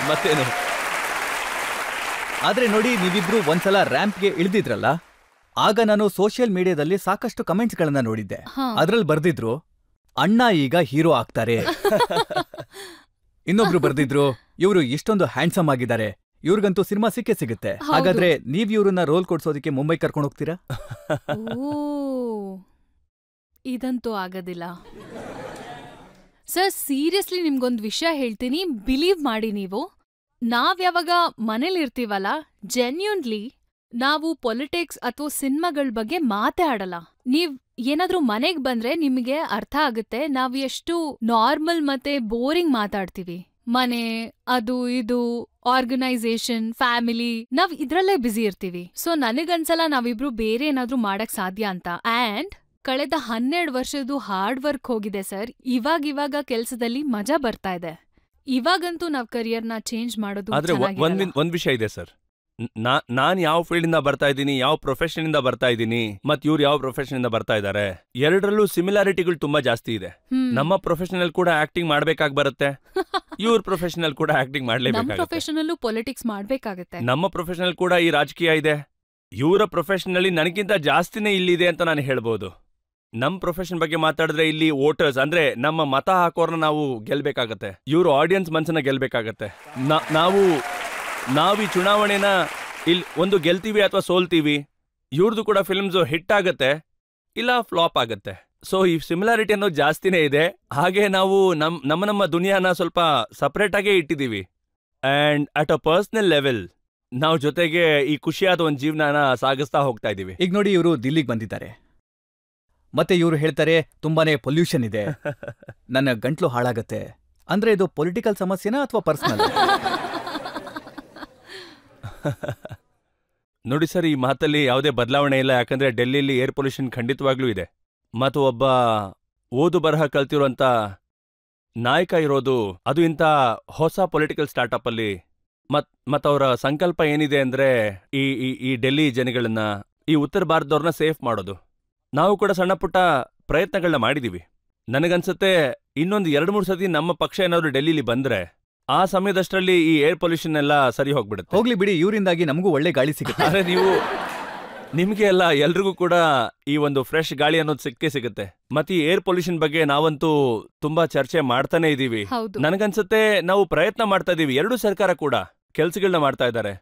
ಮತ್ತೇನು? ಆದ್ರೆ ನೋಡಿ, ನೀವಿಬ್ರು ಒಂದ್ಸಲ ರ್ಯಾಂಪ್ಗೆ ಇಳಿದಿದ್ರಲ್ಲ, ಆಗ ನಾನು ಸೋಷಿಯಲ್ ಮೀಡಿಯಾದಲ್ಲಿ ಸಾಕಷ್ಟು ಕಮೆಂಟ್ಸ್ಗಳನ್ನ ನೋಡಿದ್ದೆ. ಅದ್ರಲ್ಲಿ ಬರ್ದಿದ್ರು, ಅಣ್ಣ ಈಗ ಹೀರೋ ಆಗ್ತಾರೆ. ಇನ್ನೊಬ್ರು ಬರ್ದಿದ್ರು, ಇವರು ಇಷ್ಟೊಂದು ಹ್ಯಾಂಡ್ಸಮ್ ಆಗಿದ್ದಾರೆ, ಇವ್ರಿಗಂತೂ ಸಿನಿಮಾ ಸಿಕ್ಕೇ ಸಿಗುತ್ತೆ. ಹಾಗಾದ್ರೆ ನೀವ್ ಇವ್ರನ್ನ ರೋಲ್ ಕೊಡ್ಸೋದಕ್ಕೆ ಮುಂಬೈ ಕರ್ಕೊಂಡು ಹೋಗ್ತೀರಾ? ಇದಂತೂ ಆಗೋದಿಲ್ಲ ಸರ್. ಸೀರಿಯಸ್ಲಿ ನಿಮ್ಗೊಂದು ವಿಷಯ ಹೇಳ್ತೀನಿ, ಬಿಲೀವ್ ಮಾಡಿ ನೀವು. ನಾವ್ ಯಾವಾಗ ಮನೇಲಿರ್ತೀವಲ್ಲ, ಜೆನ್ಯೂನ್ಲಿ ನಾವು ಪೊಲಿಟಿಕ್ಸ್ ಅಥವಾ ಸಿನಿಮಾಗಳ ಬಗ್ಗೆ ಮಾತೇ ಆಡಲ್ಲ. ನೀವ್ ಏನಾದ್ರೂ ಮನೆಗ್ ಬಂದ್ರೆ ನಿಮಗೆ ಅರ್ಥ ಆಗುತ್ತೆ ನಾವ್ ಎಷ್ಟು ನಾರ್ಮಲ್ ಮತ್ತೆ ಬೋರಿಂಗ್ ಮಾತಾಡ್ತೀವಿ. ಮನೆ, ಅದು ಇದು, ಆರ್ಗನೈಸೇಷನ್, ಫ್ಯಾಮಿಲಿ, ನಾವ್ ಇದ್ರಲ್ಲೇ ಬ್ಯುಸಿ ಇರ್ತೀವಿ. ಸೊ ನನಗನ್ಸಲ್ಲ ನಾವಿಬ್ರು ಬೇರೆ ಏನಾದ್ರೂ ಮಾಡಕ್ ಸಾಧ್ಯ ಅಂತ. ಆಂಡ್ ಕಳೆದ 12 ವರ್ಷದ್ದು ಹಾರ್ಡ್ ವರ್ಕ್ ಹೋಗಿದೆ ಸರ್. ಇವಾಗ ಕೆಲ್ಸದಲ್ಲಿ ಮಜಾ ಬರ್ತಾ ಇದೆ. ಇವಾಗಂತೂ ನಾವ್ ಕರಿಯರ್ನ ಚೇಂಜ್ ಮಾಡೋದು ಆದ್ರೆ ಒಂದ್ ವಿಷಯ ಇದೆ ಸರ್. ನಾನ್ ಯಾವ ಫೀಲ್ಡ್ ಇಂದ ಬರ್ತಾ ಇದ್ದೀನಿ, ಯಾವ ಪ್ರೊಫೆಷನ್ ಇಂದ ಬರ್ತಾ ಇದ್ದೀನಿ, ಮತ್ ಇವ್ರು ಯಾವ ಪ್ರೊಫೆಷನ್ ಇಂದ ಬರ್ತಾ ಇದಾರೆ, ಎರಡರಲ್ಲೂ ಸಿಮಿಲಾರಿಟಿಗಳು ತುಂಬಾ ಜಾಸ್ತಿ ಇದೆ. ನಮ್ಮ ಪ್ರೊಫೆಷನಲ್ ಕೂಡ ಆಕ್ಟಿಂಗ್ ಮಾಡ್ಬೇಕಾಗ್ ಬರುತ್ತೆ, ಇವ್ರ ಪ್ರೊಫೆಷನಲ್ ಕೂಡ ಆಕ್ಟಿಂಗ್ ಮಾಡ್ಲೇಬೇಕಾಗುತ್ತೆ. ಪ್ರೊಫೆಷನಲ್ಲೂ ಪೊಲಿಟಿಕ್ಸ್ ಮಾಡ್ಬೇಕಾಗತ್ತೆ. ನಮ್ಮ ಪ್ರೊಫೆಷನಲ್ ಕೂಡ ಈ ರಾಜಕೀಯ ಇದೆ. ಇವರ ಪ್ರೊಫೆಷನಲ್ಲಿ ನನಗಿಂತ ಜಾಸ್ತಿನೇ ಇಲ್ಲಿದೆ ಅಂತ ನಾನು ಹೇಳ್ಬೋದು. ನಮ್ ಪ್ರೊಫೆಷನ್ ಬಗ್ಗೆ ಮಾತಾಡಿದ್ರೆ ಇಲ್ಲಿ ವೋಟರ್ಸ್ ಅಂದ್ರೆ ನಮ್ಮ ಮತ ಹಾಕೋರ್ನ ನಾವು ಗೆಲ್ಬೇಕಾಗತ್ತೆ, ಇವ್ರ ಆಡಿಯನ್ಸ್ ಮನ್ಸನ್ನ ಗೆಲ್ಬೇಕಾಗತ್ತೆ. ನಾವು ಈ ಚುನಾವಣೆನ ಇಲ್ಲಿ ಒಂದು ಗೆಲ್ತೀವಿ ಅಥವಾ ಸೋಲ್ತೀವಿ. ಇವ್ರದ್ದು ಕೂಡ ಫಿಲ್ಮ್ಸ್ ಹಿಟ್ ಆಗತ್ತೆ ಇಲ್ಲ ಫ್ಲಾಪ್ ಆಗತ್ತೆ. ಸೊ ಈ ಸಿಮಿಲಾರಿಟಿ ಅನ್ನೋದು ಜಾಸ್ತಿನೇ ಇದೆ. ಹಾಗೆ ನಾವು ನಮ್ಮ ದುನಿಯಾನ ಸ್ವಲ್ಪ ಸಪರೇಟ್ ಆಗೇ ಇಟ್ಟಿದ್ದೀವಿ. And at a personal level ನಾವು ಜೊತೆಗೆ ಈ ಖುಷಿಯಾದ ಒಂದು ಜೀವನನ ಸಾಗಿಸ್ತಾ ಹೋಗ್ತಾ ಇದೀವಿ. ಈಗ ನೋಡಿ, ಇವರು ದಿಲ್ಲಿಗೆ ಬಂದಿದ್ದಾರೆ, ಮತ್ತೆ ಇವರು ಹೇಳ್ತಾರೆ ತುಂಬಾನೇ ಪೊಲ್ಯೂಷನ್ ಇದೆ, ನನ್ನ ಗಂಟ್ಲು ಹಾಳಾಗತ್ತೆ. ಅಂದ್ರೆ ಇದು ಪೊಲಿಟಿಕಲ್ ಸಮಸ್ಯೆನಾ ಅಥವಾ ಪರ್ಸನಲ್? ನೋಡಿ ಸರ್, ಈ ಮಾತಲ್ಲಿ ಯಾವುದೇ ಬದಲಾವಣೆ ಇಲ್ಲ. ಯಾಕಂದ್ರೆ ಡೆಲ್ಲಿಲಿ ಏರ್ ಪೊಲ್ಯೂಷನ್ ಖಂಡಿತವಾಗ್ಲೂ ಇದೆ. ಮತ್ತು ಒಬ್ಬ ಓದು ಬರಹ ಕಲ್ತಿರುವಂತ ನಾಯಕ ಇರೋದು ಅದು ಇಂಥ ಹೊಸ ಪೊಲಿಟಿಕಲ್ ಸ್ಟಾರ್ಟಪ್ ಅಲ್ಲಿ. ಅವರ ಸಂಕಲ್ಪ ಏನಿದೆ ಅಂದ್ರೆ ಈ ಡೆಲ್ಲಿ ಜನಗಳನ್ನ, ಈ ಉತ್ತರ ಭಾರತದವ್ರನ್ನ ಸೇಫ್ ಮಾಡೋದು. ನಾವು ಕೂಡ ಸಣ್ಣ ಪುಟ್ಟ ಪ್ರಯತ್ನಗಳನ್ನ ಮಾಡಿದೀವಿ. ನನಗನ್ಸುತ್ತೆ ಇನ್ನೊಂದು 2-3 ಸತಿ ನಮ್ಮ ಪಕ್ಷ ಏನಾದ್ರು ಡೆಲ್ಲಿಲಿ ಬಂದ್ರೆ ಆ ಸಮಯದಷ್ಟರಲ್ಲಿ ಈ ಏರ್ ಪೊಲ್ಯೂಷನ್ ಎಲ್ಲ ಸರಿ ಹೋಗ್ಬಿಡುತ್ತೆ. ಹೋಗ್ಲಿ ಬಿಡಿ, ಇವರಿಂದಾಗಿ ನಮಗೂ ಒಳ್ಳೆ ಗಾಳಿ ಸಿಗುತ್ತೆ. ಆದ್ರೆ ನಿಮ್ಗೆ ಎಲ್ಲ ಎಲ್ರಿಗೂ ಕೂಡ ಈ ಒಂದು ಫ್ರೆಶ್ ಗಾಳಿ ಅನ್ನೋದು ಸಿಗುತ್ತೆ. ಮತ್ತೆ ಈ ಏರ್ ಪೊಲ್ಯೂಷನ್ ಬಗ್ಗೆ ನಾವಂತೂ ತುಂಬಾ ಚರ್ಚೆ ಮಾಡ್ತಾನೆ ಇದೀವಿ. ನನಗನ್ಸುತ್ತೆ ನಾವು ಪ್ರಯತ್ನ ಮಾಡ್ತಾ ಇದೀವಿ. ಎರಡೂ ಸರ್ಕಾರ ಕೂಡ ಕೆಲ್ಸಗಳನ್ನ ಮಾಡ್ತಾ ಇದ್ದಾರೆ.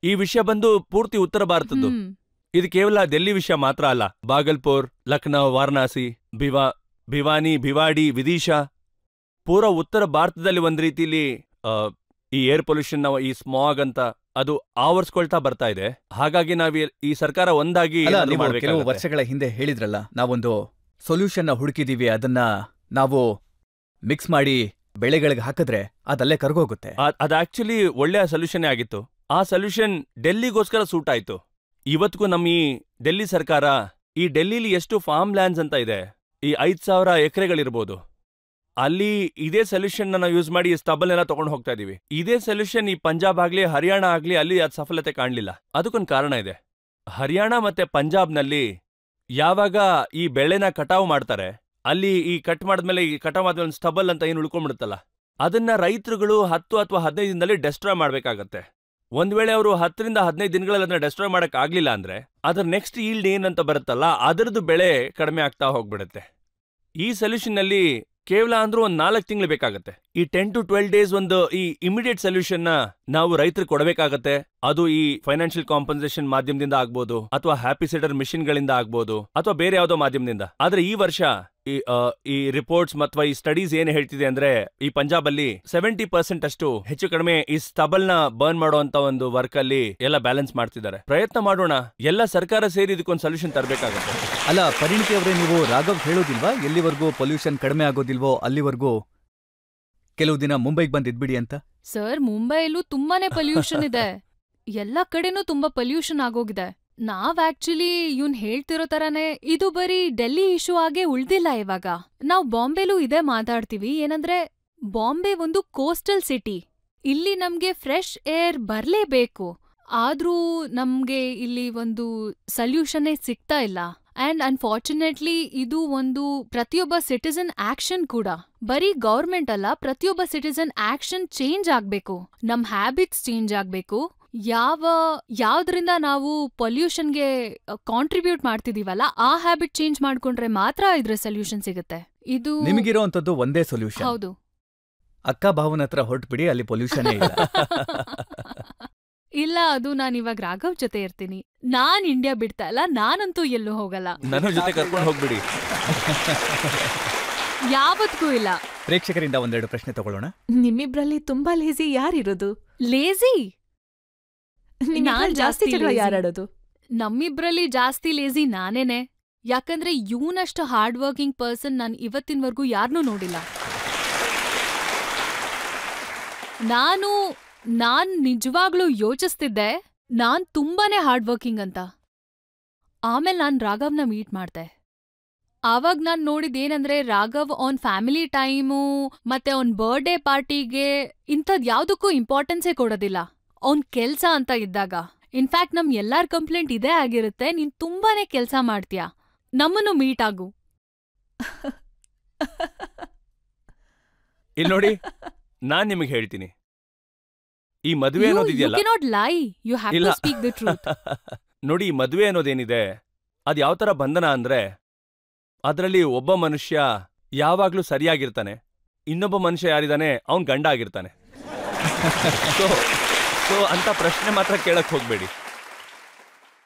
ಈ ವಿಷಯ ಬಂದು ಪೂರ್ತಿ ಉತ್ತರ ಭಾರತದ್ದು. ಇದು ಕೇವಲ ಡೆಲ್ಲಿ ವಿಷಯ ಮಾತ್ರ ಅಲ್ಲ. ಬಾಗಲ್ಪುರ್, ಲಕ್ನೋ, ವಾರಣಾಸಿ, ಭಿವಾನಿ, ಭಿವಾಡಿ, ವಿದಿಶಾ, ಪೂರಾ ಉತ್ತರ ಭಾರತದಲ್ಲಿ ಒಂದ್ ರೀತಿಲಿ ಈ ಏರ್ ಪೊಲ್ಯೂಷನ್, ಈ ಸ್ಮಾಗ್ ಅಂತ ಅದು ಆವರಿಸ್ಕೊಳ್ತಾ ಬರ್ತಾ ಇದೆ. ಹಾಗಾಗಿ ಈ ಸರ್ಕಾರ ಒಂದಾಗಿ ಕೆಲವು ವರ್ಷಗಳ ಹಿಂದೆ ಹೇಳಿದ್ರಲ್ಲ, ನಾವೊಂದು ಸೊಲ್ಯೂಷನ್ ಹುಡುಕಿದೀವಿ, ಅದನ್ನ ನಾವು ಮಿಕ್ಸ್ ಮಾಡಿ ಬೆಳೆಗಳಿಗೆ ಹಾಕಿದ್ರೆ ಅದಲ್ಲೇ ಕರ್ಗೋಗುತ್ತೆ. ಅದು ಆಕ್ಚುಲಿ ಒಳ್ಳೆಯ ಸೊಲ್ಯೂಷನ್ ಆಗಿತ್ತು. ಆ ಸೊಲ್ಯೂಷನ್ ಡೆಲ್ಲಿಗೋಸ್ಕರ ಸೂಟ್ ಆಯ್ತು. ಇವತ್ತಿಗೂ ನಮ್ಮ ಈ ಡೆಲ್ಲಿ ಸರ್ಕಾರ, ಈ ಡೆಲ್ಲಿಲಿ ಎಷ್ಟು ಫಾರ್ಮ್ ಲ್ಯಾಂಡ್ಸ್ ಅಂತ ಇದೆ, ಈ 5,000 ಎಕರೆಗಳಿರ್ಬೋದು, ಅಲ್ಲಿ ಇದೇ ಸೊಲ್ಯೂಷನ್ ನಾವು ಯೂಸ್ ಮಾಡಿ ಸ್ಟಬಲ್ ಎಲ್ಲ ತಗೊಂಡು ಹೋಗ್ತಾ ಇದೀವಿ. ಇದೇ ಸೊಲ್ಯೂಷನ್ ಈ ಪಂಜಾಬ್ ಆಗ್ಲಿ ಹರಿಯಾಣ ಆಗ್ಲಿ ಅಲ್ಲಿ ಅದು ಸಫಲತೆ ಕಾಣಲಿಲ್ಲ. ಅದಕ್ಕೊಂದು ಕಾರಣ ಇದೆ. ಹರಿಯಾಣ ಮತ್ತೆ ಪಂಜಾಬ್ನಲ್ಲಿ ಯಾವಾಗ ಈ ಬೆಳೆನ ಕಟಾವು ಮಾಡ್ತಾರೆ, ಅಲ್ಲಿ ಈ ಕಟ್ ಮಾಡಿದ್ಮೇಲೆ ಈ ಕಟಾವ್ ಆದ್ಮೇಲೆ ಒಂದು ಸ್ಟಬಲ್ ಅಂತ ಏನು ಉಳ್ಕೊಂಡ್ಬಿಡುತ್ತಲ್ಲ, ಅದನ್ನ ರೈತರುಗಳು 10 ಅಥವಾ 15 ದಿನದಲ್ಲಿ ಡೆಸ್ಟ್ರಾಯ್ ಮಾಡ್ಬೇಕಾಗತ್ತೆ. ಒಂದ್ ವೇಳೆ ಅವರು 10 ರಿಂದ 15 ದಿನಗಳಲ್ಲಿ ಅದನ್ನ ಡೆಸ್ಟ್ರಾಯ್ ಮಾಡಕ್ ಆಗ್ಲಿಲ್ಲ ಅಂದ್ರೆ ಅದ್ರ ನೆಕ್ಸ್ಟ್ ಈಲ್ಡ್ ಏನಂತ ಬರುತ್ತಲ್ಲ, ಅದರದ್ದು ಬೆಳೆ ಕಡಿಮೆ ಆಗ್ತಾ ಹೋಗ್ಬಿಡುತ್ತೆ. ಈ ಸೊಲ್ಯೂಷನ್ ನಲ್ಲಿ ಕೇವಲ ಅಂದ್ರೂ ಒಂದು 4 ತಿಂಗಳು ಬೇಕಾಗತ್ತೆ. ಈ 10 to 12 ಡೇಸ್ ಒಂದು ಈ ಇಮಿಡಿಯೇಟ್ ಸೊಲ್ಯೂಷನ್ ನ ನಾವು ರೈತರಿಗೆ ಕೊಡಬೇಕಾಗತ್ತೆ. ಅದು ಈ ಫೈನಾನ್ಷಿಯಲ್ ಕಾಂಪನ್ಸೇಷನ್ ಮಾಧ್ಯಮದಿಂದ ಆಗ್ಬೋದು, ಅಥವಾ ಹ್ಯಾಪಿ ಸೀಡರ್ ಮಿಷನ್ ಗಳಿಂದ ಆಗ್ಬೋದು, ಅಥವಾ ಬೇರೆ ಯಾವುದೋ ಮಾಧ್ಯಮದಿಂದ. ಆದ್ರೆ ಈ ವರ್ಷ ಈ ರಿಪೋರ್ಟ್ಸ್ ಮತ್ತು ಈ ಸ್ಟಡೀಸ್ ಏನ್ ಹೇಳ್ತಿದೆ ಅಂದ್ರೆ, ಈ ಪಂಜಾಬ್ ಅಲ್ಲಿ 70% ಅಷ್ಟು ಹೆಚ್ಚು ಕಡಿಮೆ ಈ ಸ್ಟಬಲ್ ನ ಬರ್ನ್ ಮಾಡುವಂತ ಒಂದು ವರ್ಕ್ ಅಲ್ಲಿ ಎಲ್ಲ ಬ್ಯಾಲೆನ್ಸ್ ಮಾಡ್ತಿದ್ದಾರೆ. ಪ್ರಯತ್ನ ಮಾಡೋಣ, ಎಲ್ಲ ಸರ್ಕಾರ ಸೇರಿ ಇದಕ್ಕೊಂದು ಸೊಲ್ಯೂಷನ್ ತರಬೇಕಾಗುತ್ತೆ. ಅಲ್ಲ ಪರಿಣಿತಿ ಅವರೇ, ನೀವು ರಾಘವ್ ಹೇಳೋದಿಲ್ವಾ ಎಲ್ಲಿವರೆಗೂ ಪೊಲ್ಯೂಷನ್ ಕಡಿಮೆ ಆಗೋದಿಲ್ವೋ ಅಲ್ಲಿವರೆಗೂ ಕೆಲವು ದಿನ ಮುಂಬೈಗೆ ಬಂದಿದ್ಬಿಡಿ ಅಂತ? ಸರ್, ಮುಂಬೈಲೂ ತುಂಬಾನೇ ಪೊಲ್ಯೂಷನ್ ಇದೆ. ಎಲ್ಲಾ ಕಡೆನೂ ತುಂಬಾ ಪೊಲ್ಯೂಷನ್ ಆಗೋಗಿದೆ. ನಾವ್ ಆಕ್ಚುಲಿ ಇವ್ನ್ ಹೇಳ್ತಿರೋ ತರಾನೇ ಇದು ಬರೀ ಡೆಲ್ಲಿ ಇಶ್ಯೂ ಆಗೇ ಉಳ್ದಿಲ್ಲ. ಇವಾಗ ನಾವ್ ಬಾಂಬೆಲೂ ಇದೇ ಮಾತಾಡ್ತೀವಿ. ಏನಂದ್ರೆ ಬಾಂಬೆ ಒಂದು ಕೋಸ್ಟಲ್ ಸಿಟಿ, ಇಲ್ಲಿ ನಮ್ಗೆ ಫ್ರೆಶ್ ಏರ್ ಬರ್ಲೇಬೇಕು. ಆದ್ರೂ ನಮ್ಗೆ ಇಲ್ಲಿ ಒಂದು ಸೊಲ್ಯೂಷನ್ನೇ ಸಿಗ್ತಾ ಇಲ್ಲ. ಅಂಡ್ ಅನ್ಫಾರ್ಚುನೇಟ್ಲಿ ಇದು ಒಂದು ಪ್ರತಿಯೊಬ್ಬ ಸಿಟಿಸನ್ ಆಕ್ಷನ್ ಕೂಡ. ಬರೀ ಗೌರ್ಮೆಂಟ್ ಅಲ್ಲ, ಪ್ರತಿಯೊಬ್ಬ ಸಿಟಿಸನ್ ಆಕ್ಷನ್ ಚೇಂಜ್ ಆಗ್ಬೇಕು. ನಮ್ ಹ್ಯಾಬಿಟ್ಸ್ ಚೇಂಜ್ ಆಗ್ಬೇಕು. ಯಾವ್ದ್ರಿಂದ ನಾವು ಪೊಲ್ಯೂಷನ್ಗೆ ಕಾಂಟ್ರಿಬ್ಯೂಟ್ ಮಾಡ್ತಿದೀವಲ್ಲ, ಆ ಹ್ಯಾಬಿಟ್ ಚೇಂಜ್ ಮಾಡ್ಕೊಂಡ್ರೆ ಮಾತ್ರ ಇದ್ರ ಸೊಲ್ಯೂಷನ್ ಸಿಗುತ್ತೆ. ಇದು ನಿಮಗಿರೋಂಥದ್ದು ಒಂದೇ ಸೊಲ್ಯೂಷನ್. ಹೌದು. ಅಕ್ಕ ಭಾವನ ಹತ್ರ ಹೊರಟ್ಬಿಡಿ, ಅಲ್ಲಿ ಪೊಲ್ಯೂಷನ್ ಇಲ್ಲ. ಇಲ್ಲ, ಅದು ನಾನ್ ಇವಾಗ ರಾಘವ್ ಜೊತೆ ಇರ್ತೀನಿ. ನಾನ್ ಇಂಡಿಯಾ ಬಿಡ್ತಾ ಇಲ್ಲ, ನಾನಂತೂ ಎಲ್ಲೂ ಹೋಗಲ್ಲ. ನನ್ನ ಜೊತೆ ಕರ್ಕೊಂಡು ಹೋಗ್ಬಿಡಿ. ಯಾವತ್ಗೂ ಇಲ್ಲ. ಪ್ರೇಕ್ಷಕರಿಂದ ಒಂದೆರಡು ಪ್ರಶ್ನೆ ತಗೊಳ್ಳೋಣ. ನಿಮ್ಮಿಬ್ರಲ್ಲಿ ತುಂಬಾ ಲೇಜಿ ಯಾರಿರೋದು? ಲೇಜಿ? ನಾನ್ ಜಾಸ್ತಿ ಜಗಳ ಯಾರಾಡೋದು? ನಮ್ಮಿಬ್ರಲ್ಲಿ ಜಾಸ್ತಿ ಲೇಜಿ ನಾನೇನೆ. ಯಾಕಂದ್ರೆ ಇವನಷ್ಟು ಹಾರ್ಡ್ ವರ್ಕಿಂಗ್ ಪರ್ಸನ್ ನಾನ್ ಇವತ್ತಿನವರೆಗೂ ಯಾರನ್ನೂ ನೋಡಿಲ್ಲ. ನಾನ್ ನಿಜವಾಗ್ಲೂ ಯೋಚಿಸ್ತಿದ್ದೆ ನಾನ್ ತುಂಬಾನೇ ಹಾರ್ಡ್ ವರ್ಕಿಂಗ್ ಅಂತ. ಆಮೇಲೆ ನಾನ್ ರಾಘವ್ನ ಮೀಟ್ ಮಾಡ್ದೆ. ಆವಾಗ ನಾನ್ ನೋಡಿದ್ದೇನಂದ್ರೆ ರಾಘವ್ ಅವ್ನ್ ಫ್ಯಾಮಿಲಿ ಟೈಮು ಮತ್ತೆ ಅವ್ನ್ ಬರ್ಡೇ ಪಾರ್ಟಿಗೆ ಇಂಥದ್ ಯಾವ್ದಕ್ಕೂ ಇಂಪಾರ್ಟೆನ್ಸೇ ಕೊಡೋದಿಲ್ಲ. ಅವ್ನ್ ಕೆಲ್ಸ ಅಂತ ಇದ್ದಾಗ, ಇನ್ಫ್ಯಾಕ್ಟ್ ನಮ್ ಎಲ್ಲಾರ್ ಕಂಪ್ಲೇಂಟ್ ಇದೇ ಆಗಿರುತ್ತೆ, ನೀನ್ ತುಂಬಾನೇ ಕೆಲ್ಸ ಮಾಡ್ತೀಯ, ನಮ್ಮನ್ನು ಮೀಟ್ ಆಗು. ಇಲ್ಲಿ ನೋಡಿ, ನಾನ್ ನಿಮಗೆ ಹೇಳ್ತೀನಿ, ಈ ಮದುವೆ ಅನ್ನೋದಿದೆಯಲ್ಲ, You cannot lie. You have to speak the truth. ನೋಡಿ, ಈ ಮದುವೆ ಅನ್ನೋದೇನಿದೆ ಅದ್ ಯಾವ ತರ ಬಂಧನ ಅಂದ್ರೆ ಅದರಲ್ಲಿ ಒಬ್ಬ ಮನುಷ್ಯ ಯಾವಾಗ್ಲೂ ಸರಿಯಾಗಿರ್ತಾನೆ, ಇನ್ನೊಬ್ಬ ಮನುಷ್ಯ ಯಾರಿದ್ದಾನೆ ಅವನ್ ಗಂಡ ಆಗಿರ್ತಾನೆ. ಸೊ ಅಂತ ಪ್ರಶ್ನೆ ಮಾತ್ರ ಕೇಳಕ್ ಹೋಗ್ಬೇಡಿ.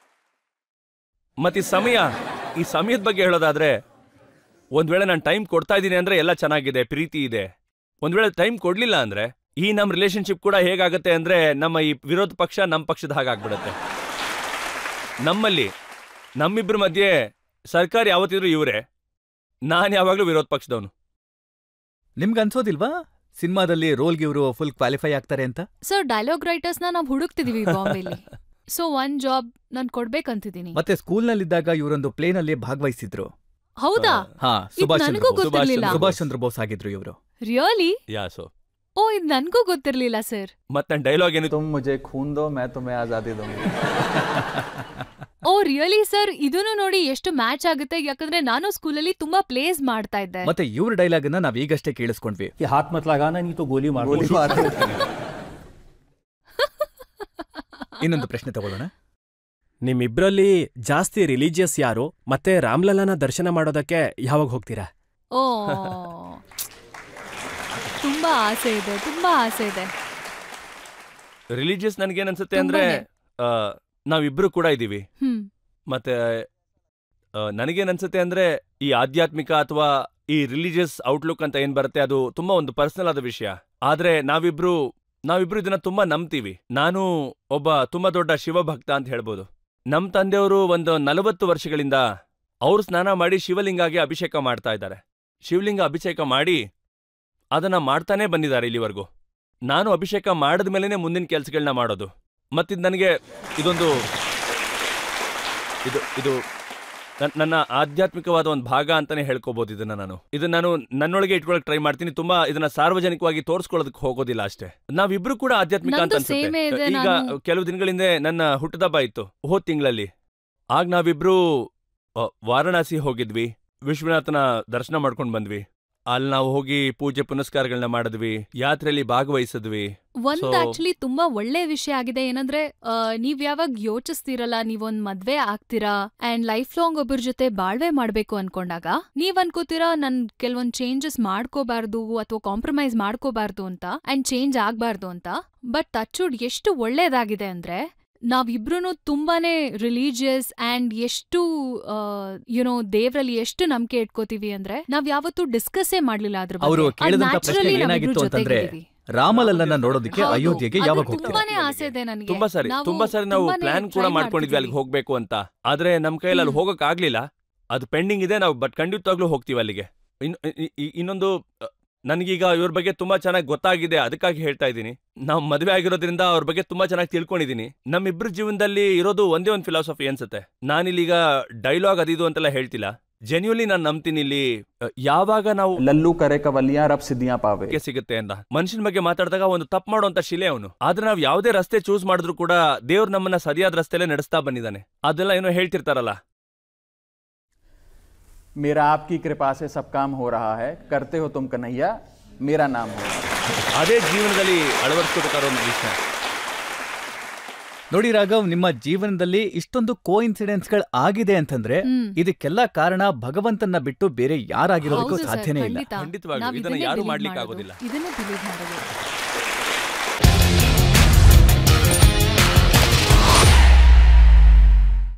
ಮತ್ ಈ ಸಮಯದ ಬಗ್ಗೆ ಹೇಳೋದಾದ್ರೆ, ಒಂದ್ ವೇಳೆ ನಾನು ಟೈಮ್ ಕೊಡ್ತಾ ಇದ್ದೀನಿ ಅಂದ್ರೆ ಎಲ್ಲ ಚೆನ್ನಾಗಿದೆ, ಪ್ರೀತಿ ಇದೆ. ಒಂದ್ ವೇಳೆ ಟೈಮ್ ಕೊಡ್ಲಿಲ್ಲ ಅಂದ್ರೆ ಈ ನಮ್ ರಿಲೇಶನ್ಶಿಪ್ ಕೂಡ ಹೇಗಾಗತ್ತೆ ಅಂದ್ರೆ ನಮ್ಮ ಈ ವಿರೋಧ ಪಕ್ಷ ನಮ್ ಪಕ್ಷದ ಹಾಗಾಗ್ಬಿಡತ್ತೆ. ನಮ್ಮಿಬ್ರ ಮಧ್ಯೆ ಸರ್ಕಾರ ಯಾವತ್ತಿದ್ರು ಇವ್ರೆ, ನಾನ್ ಯಾವಾಗ್ಲೂ ವಿರೋಧ ಪಕ್ಷದವನು. ನಿಮ್ಗನ್ಸೋದಿಲ್ವಾ ಸಿನಿಮಾದಲ್ಲಿ ರೋಲ್ಗೆ ಇವರು ಫುಲ್ ಕ್ವಾಲಿಫೈ ಆಗ್ತಾರೆ ಅಂತ? ಸರ್, ಡೈಲಾಗ್ ರೈಟರ್ಸ್ನ ನಾವು ಹುಡುಕ್ತಿದೀವಿ ಬಾಂಬೆಲಿ. ಸೊ ಒಂದ್ ಜಾಬ್ ನಾನ್ ಕೊಡ್ಬೇಕಂತಿದ್ದೀನಿ. ಮತ್ತೆ ಸ್ಕೂಲ್ನಲ್ಲಿದ್ದಾಗ ಇವರೊಂದು ಪ್ಲೇನಲ್ಲಿ ಭಾಗವಹಿಸಿದ್ರು. ಹೌದಾ? ಹಾ, ನನಗೂ ಗೊತ್ತಿರ್ಲಿಲ್ಲ. ಸುಭಾಷ್ ಚಂದ್ರ ಬೋಸ್ ಆಗಿದ್ರು ಇವರು. ರಿಯಲಿ? ಯಾಸೋ. ಓ, ಇದು ನನ್ಗೂ ಗೊತ್ತಿರ್ಲಿಲ್ಲ ಸರ್. ಮತ್ತೆ ನನ್ನ ಡೈಲಾಗ್ ಏನು? ತುಮ್ ಮುझे खून दो मैं तुम्हें आजादी दूंगी. ಓ ರಿಯಲಿ ಸರ್, ಇದನ್ನು ನೋಡಿ ಎಷ್ಟು ಮ್ಯಾಚ್ ಆಗುತ್ತೆ, ಯಾಕಂದ್ರೆ ನಾನು ಸ್ಕೂಲಲ್ಲಿ ತುಂಬಾ ಪ್ಲೇಸ್ ಮಾಡ್ತಾ ಇದ್ದೆ. ಮತ್ತೆ ಇವ್ರ ಡೈಲಾಗ್ ಅನ್ನ ನಾವ್ ಈಗಷ್ಟೇ ಕೇಳಿಸ್ಕೊಂಡ್ವಿ. हाथ मत लगाना नहीं तो गोली मार ಇನ್ನೊಂದು ಪ್ರಶ್ನೆ ತಗೊಳ್ಳೋಣ. ನಿಮ್ಮಿಬ್ರಲ್ಲಿ ಜಾಸ್ತಿ ರಿಲಿಜಿಯಸ್ ಯಾರು? ಮತ್ತೆ ರಾಮ್ಲಲ್ಲನ ದರ್ಶನ ಮಾಡೋದಕ್ಕೆ ಯಾವಾಗ ಹೋಗ್ತೀರಾ? ಓ, ತುಂಬಾ ಆಸೆ ಇದೆ. ರಿಲಿಜಿಯಸ್ ನನ್ಗೇನ್ ಅನ್ಸುತ್ತೆ ಅಂದ್ರೆ ನಾವಿಬ್ರು ಕೂಡ ಇದೀವಿ. ಮತ್ತೆ ನನಗೇನ್ ಅನ್ಸುತ್ತೆ ಅಂದ್ರೆ ಈ ಆಧ್ಯಾತ್ಮಿಕ ಅಥವಾ ಈ ರಿಲಿಜಿಯಸ್ ಔಟ್ಲುಕ್ ಅಂತ ಏನ್ ಬರುತ್ತೆ ಅದು ತುಂಬಾ ಒಂದು ಪರ್ಸನಲ್ ಆದ ವಿಷಯ. ಆದ್ರೆ ನಾವಿಬ್ರು ಇದನ್ನ ತುಂಬಾ ನಂಬ್ತೀವಿ. ನಾನು ಒಬ್ಬ ತುಂಬಾ ದೊಡ್ಡ ಶಿವಭಕ್ತ ಅಂತ ಹೇಳ್ಬೋದು. ನಮ್ ತಂದೆಯವರು ಒಂದು 40 ವರ್ಷಗಳಿಂದ ಅವ್ರು ಸ್ನಾನ ಮಾಡಿ ಶಿವಲಿಂಗಗೆ ಅಭಿಷೇಕ ಮಾಡ್ತಾ ಇದ್ದಾರೆ. ಶಿವಲಿಂಗ ಅಭಿಷೇಕ ಮಾಡಿ ಅದನ್ನ ಮಾಡ್ತಾನೆ ಬಂದಿದ್ದಾರೆ ಇಲ್ಲಿವರೆಗೂ. ನಾನು ಅಭಿಷೇಕ ಮಾಡಿದ ಮೇಲೆನೆ ಮುಂದಿನ ಕೆಲ್ಸಗಳನ್ನ ಮಾಡೋದು. ಮತ್ತಿದ್ ನನಗೆ ಇದೊಂದು ಇದು ನನ್ನ ಆಧ್ಯಾತ್ಮಿಕವಾದ ಒಂದು ಭಾಗ ಅಂತಾನೆ ಹೇಳ್ಕೋಬಹುದು. ಇದನ್ನ ನಾನು ನನ್ನೊಳಗೆ ಇಟ್ಕೊಳಕ್ ಟ್ರೈ ಮಾಡ್ತೀನಿ. ತುಂಬಾ ಇದನ್ನ ಸಾರ್ವಜನಿಕವಾಗಿ ತೋರ್ಸ್ಕೊಳ್ಳೋದಕ್ಕೆ ಹೋಗೋದಿಲ್ಲ ಅಷ್ಟೇ. ನಾವಿಬ್ರು ಕೂಡ ಆಧ್ಯಾತ್ಮಿಕ ಅಂತ ಅನ್ಸುತ್ತೆ. ಈಗ ಕೆಲವು ದಿನಗಳಿಂದ ನನ್ನ ಹುಟ್ಟದಬ್ಬ ಇತ್ತು ಹೋದ್ ತಿಂಗಳಲ್ಲಿ. ಆಗ ನಾವಿಬ್ರು ವಾರಣಾಸಿ ಹೋಗಿದ್ವಿ, ವಿಶ್ವನಾಥನ ದರ್ಶನ ಮಾಡ್ಕೊಂಡ್ ಬಂದ್ವಿ. ಅಲ್ಲಿ ನಾವು ಹೋಗಿ ಪೂಜೆ ಪುನಸ್ಕಾರಗಳನ್ನ ಮಾಡಿದ್ವಿ, ಯಾತ್ರೆಯಲ್ಲಿ ಭಾಗವಹಿಸಿದ್ವಿ. ಆಕ್ಚುಲಿ ತುಂಬಾ ಒಳ್ಳೆ ವಿಷಯ ಆಗಿದೆ. ಏನಂದ್ರೆ ನೀವ್ ಯಾವಾಗ ಯೋಚಿಸ್ತಿರಲ್ಲ, ನೀವೊಂದ್ ಮದ್ವೆ ಆಗ್ತೀರಾ ಅಂಡ್ ಲೈಫ್ ಲಾಂಗ್ ಒಬ್ಬರ ಜೊತೆ ಬಾಳ್ವೆ ಮಾಡ್ಬೇಕು ಅನ್ಕೊಂಡಾಗ ನೀವ್ ಅನ್ಕೋತೀರಾ ನನ್ ಕೆಲವೊಂದ್ ಚೇಂಜಸ್ ಮಾಡ್ಕೋಬಾರ್ದು ಅಥವಾ ಕಾಂಪ್ರಮೈಸ್ ಮಾಡ್ಕೋಬಾರ್ದು ಅಂತ ಅಂಡ್ ಚೇಂಜ್ ಆಗ್ಬಾರ್ದು ಅಂತ. ಬಟ್ ಟಚ್ವುಡ್ ಎಷ್ಟು ಒಳ್ಳೇದಾಗಿದೆ ಅಂದ್ರೆ ನಾವಿಬ್ರು ತುಂಬಾನೇ ರಿಲಿಜಿಯಸ್ ಅಂಡ್ ಎಷ್ಟು ದೇವ್ರಲ್ಲಿ ಎಷ್ಟು ನಂಬಿಕೆ ಇಟ್ಕೋತೀವಿ ಅಂದ್ರೆ ನಾವ್ ಯಾವತ್ತೂ ಡಿಸ್ಕಸ್ಸೇ ಮಾಡ್ಲಿಲ್ಲ ಅದ್ರ ಬಗ್ಗೆ. ಅವರು ಕೇಳಿದಂತ ಪ್ರಶ್ನೆ ಏನಾಗಿತ್ತು ಅಂತಂದ್ರೆ ರಾಮಲಲ್ಲನ ನೋಡೋದಕ್ಕೆ ಅಯೋಧ್ಯೆಗೆ ಯಾವಾಗ ಹೋಗ್ತೀರಾ? ತುಂಬಾನೇ ಆಸೆ ಇದೆ ನನಗೆ. ತುಂಬಾ ಸಾರಿ ನಾವು ಪ್ಲಾನ್ ಕೂಡ ಮಾಡ್ಕೊಂಡಿದ್ವಿ ಅಲ್ಲಿಗೆ ಹೋಗ್ಬೇಕು ಅಂತ. ಆದ್ರೆ ನಮ್ ಕೈಯಲ್ಲಿ ಅಲ್ಲಿ ಹೋಗಕ್ ಆಗ್ಲಿಲ್ಲ, ಅದು ಪೆಂಡಿಂಗ್ ಇದೆ. ನಾವು ಬಟ್ ಖಂಡಿತವಾಗ್ಲೂ ಹೋಗ್ತೀವಿ ಅಲ್ಲಿಗೆ. ಇನ್ನೊಂದು, ನನಗೀಗ ಇವ್ರ ಬಗ್ಗೆ ತುಂಬಾ ಚೆನ್ನಾಗಿ ಗೊತ್ತಾಗಿದೆ, ಅದಕ್ಕಾಗಿ ಹೇಳ್ತಾ ಇದ್ದೀನಿ. ನಾವು ಮದುವೆ ಆಗಿರೋದ್ರಿಂದ ಅವ್ರ ಬಗ್ಗೆ ತುಂಬಾ ಚೆನ್ನಾಗಿ ತಿಳ್ಕೊಂಡಿದ್ದೀನಿ. ನಮ್ಮಿಬ್ರ ಜೀವನದಲ್ಲಿ ಇರೋದು ಒಂದೇ ಒಂದು ಫಿಲಾಸಫಿ ಅನ್ಸುತ್ತೆ. ನಾನಿಲ್ಲೀಗ ಡೈಲಾಗ್ ಅದಿದು ಅಂತೆಲ್ಲ ಹೇಳ್ತಿಲ್ಲ, ಜೆನ್ಯೂನ್ಲಿ ನಾನು ನಂಬ್ತೀನಿ ಇಲ್ಲಿ ಯಾವಾಗ ನಾವು ಲಲ್ಲು ಕರೆ ಕವಲಿಯಾ ರಬ್ ಸಿದ್ದಿಯಾ ಪಾವೆ ಸಿಗುತ್ತೆ ಅಂತ. ಮನುಷ್ಯನ ಬಗ್ಗೆ ಮಾತಾಡಿದಾಗ ಒಂದು ತಪ್ಪು ಮಾಡುವಂತ ಶಿಲೆ ಅವನು. ಆದ್ರೆ ನಾವು ಯಾವುದೇ ರಸ್ತೆ ಚೂಸ್ ಮಾಡಿದ್ರು ಕೂಡ ದೇವ್ರು ನಮ್ಮನ್ನ ಸರಿಯಾದ ರಸ್ತೆಲೆ ನಡೆಸ್ತಾ ಬಂದಿದ್ದಾನೆ. ಅದೆಲ್ಲ ಏನೋ ಹೇಳ್ತಿರ್ತಾರಲ್ಲ, मेरा आपकी कृपा से सब काम हो रहा है, करते हो तुम कन्हैया, मेरा नाम हो. ಅದೇ ಜೀವನದಲ್ಲಿ ಅಳವಡಿಸ್ಕೋಬೇಕಾರೋ ಒಂದು ವಿಷಯ. ನೋಡಿ ರಾಘವ್, ನಿಮ್ಮ ಜೀವನದಲ್ಲಿ ಇಷ್ಟೊಂದು ಕೋಇನ್ಸಿಡೆನ್ಸ್ಗಳು ಆಗಿದೆ ಅಂತಂದ್ರೆ ಇದಕ್ಕೆಲ್ಲ ಕಾರಣ ಭಗವಂತನ ಬಿಟ್ಟು ಬೇರೆ ಯಾರಾಗಿರೋದಕ್ಕೂ ಸಾಧ್ಯನೇ ಇಲ್ಲ. ಖಂಡಿತವಾಗಿ ಇದನ್ನ ಯಾರು ಮಾಡ್ಲಿಕ್ಕೆ ಆಗೋದಿಲ್ಲ. ಇದನ್ನ ಬಿಲೀವ್ ಮಾಡೋದು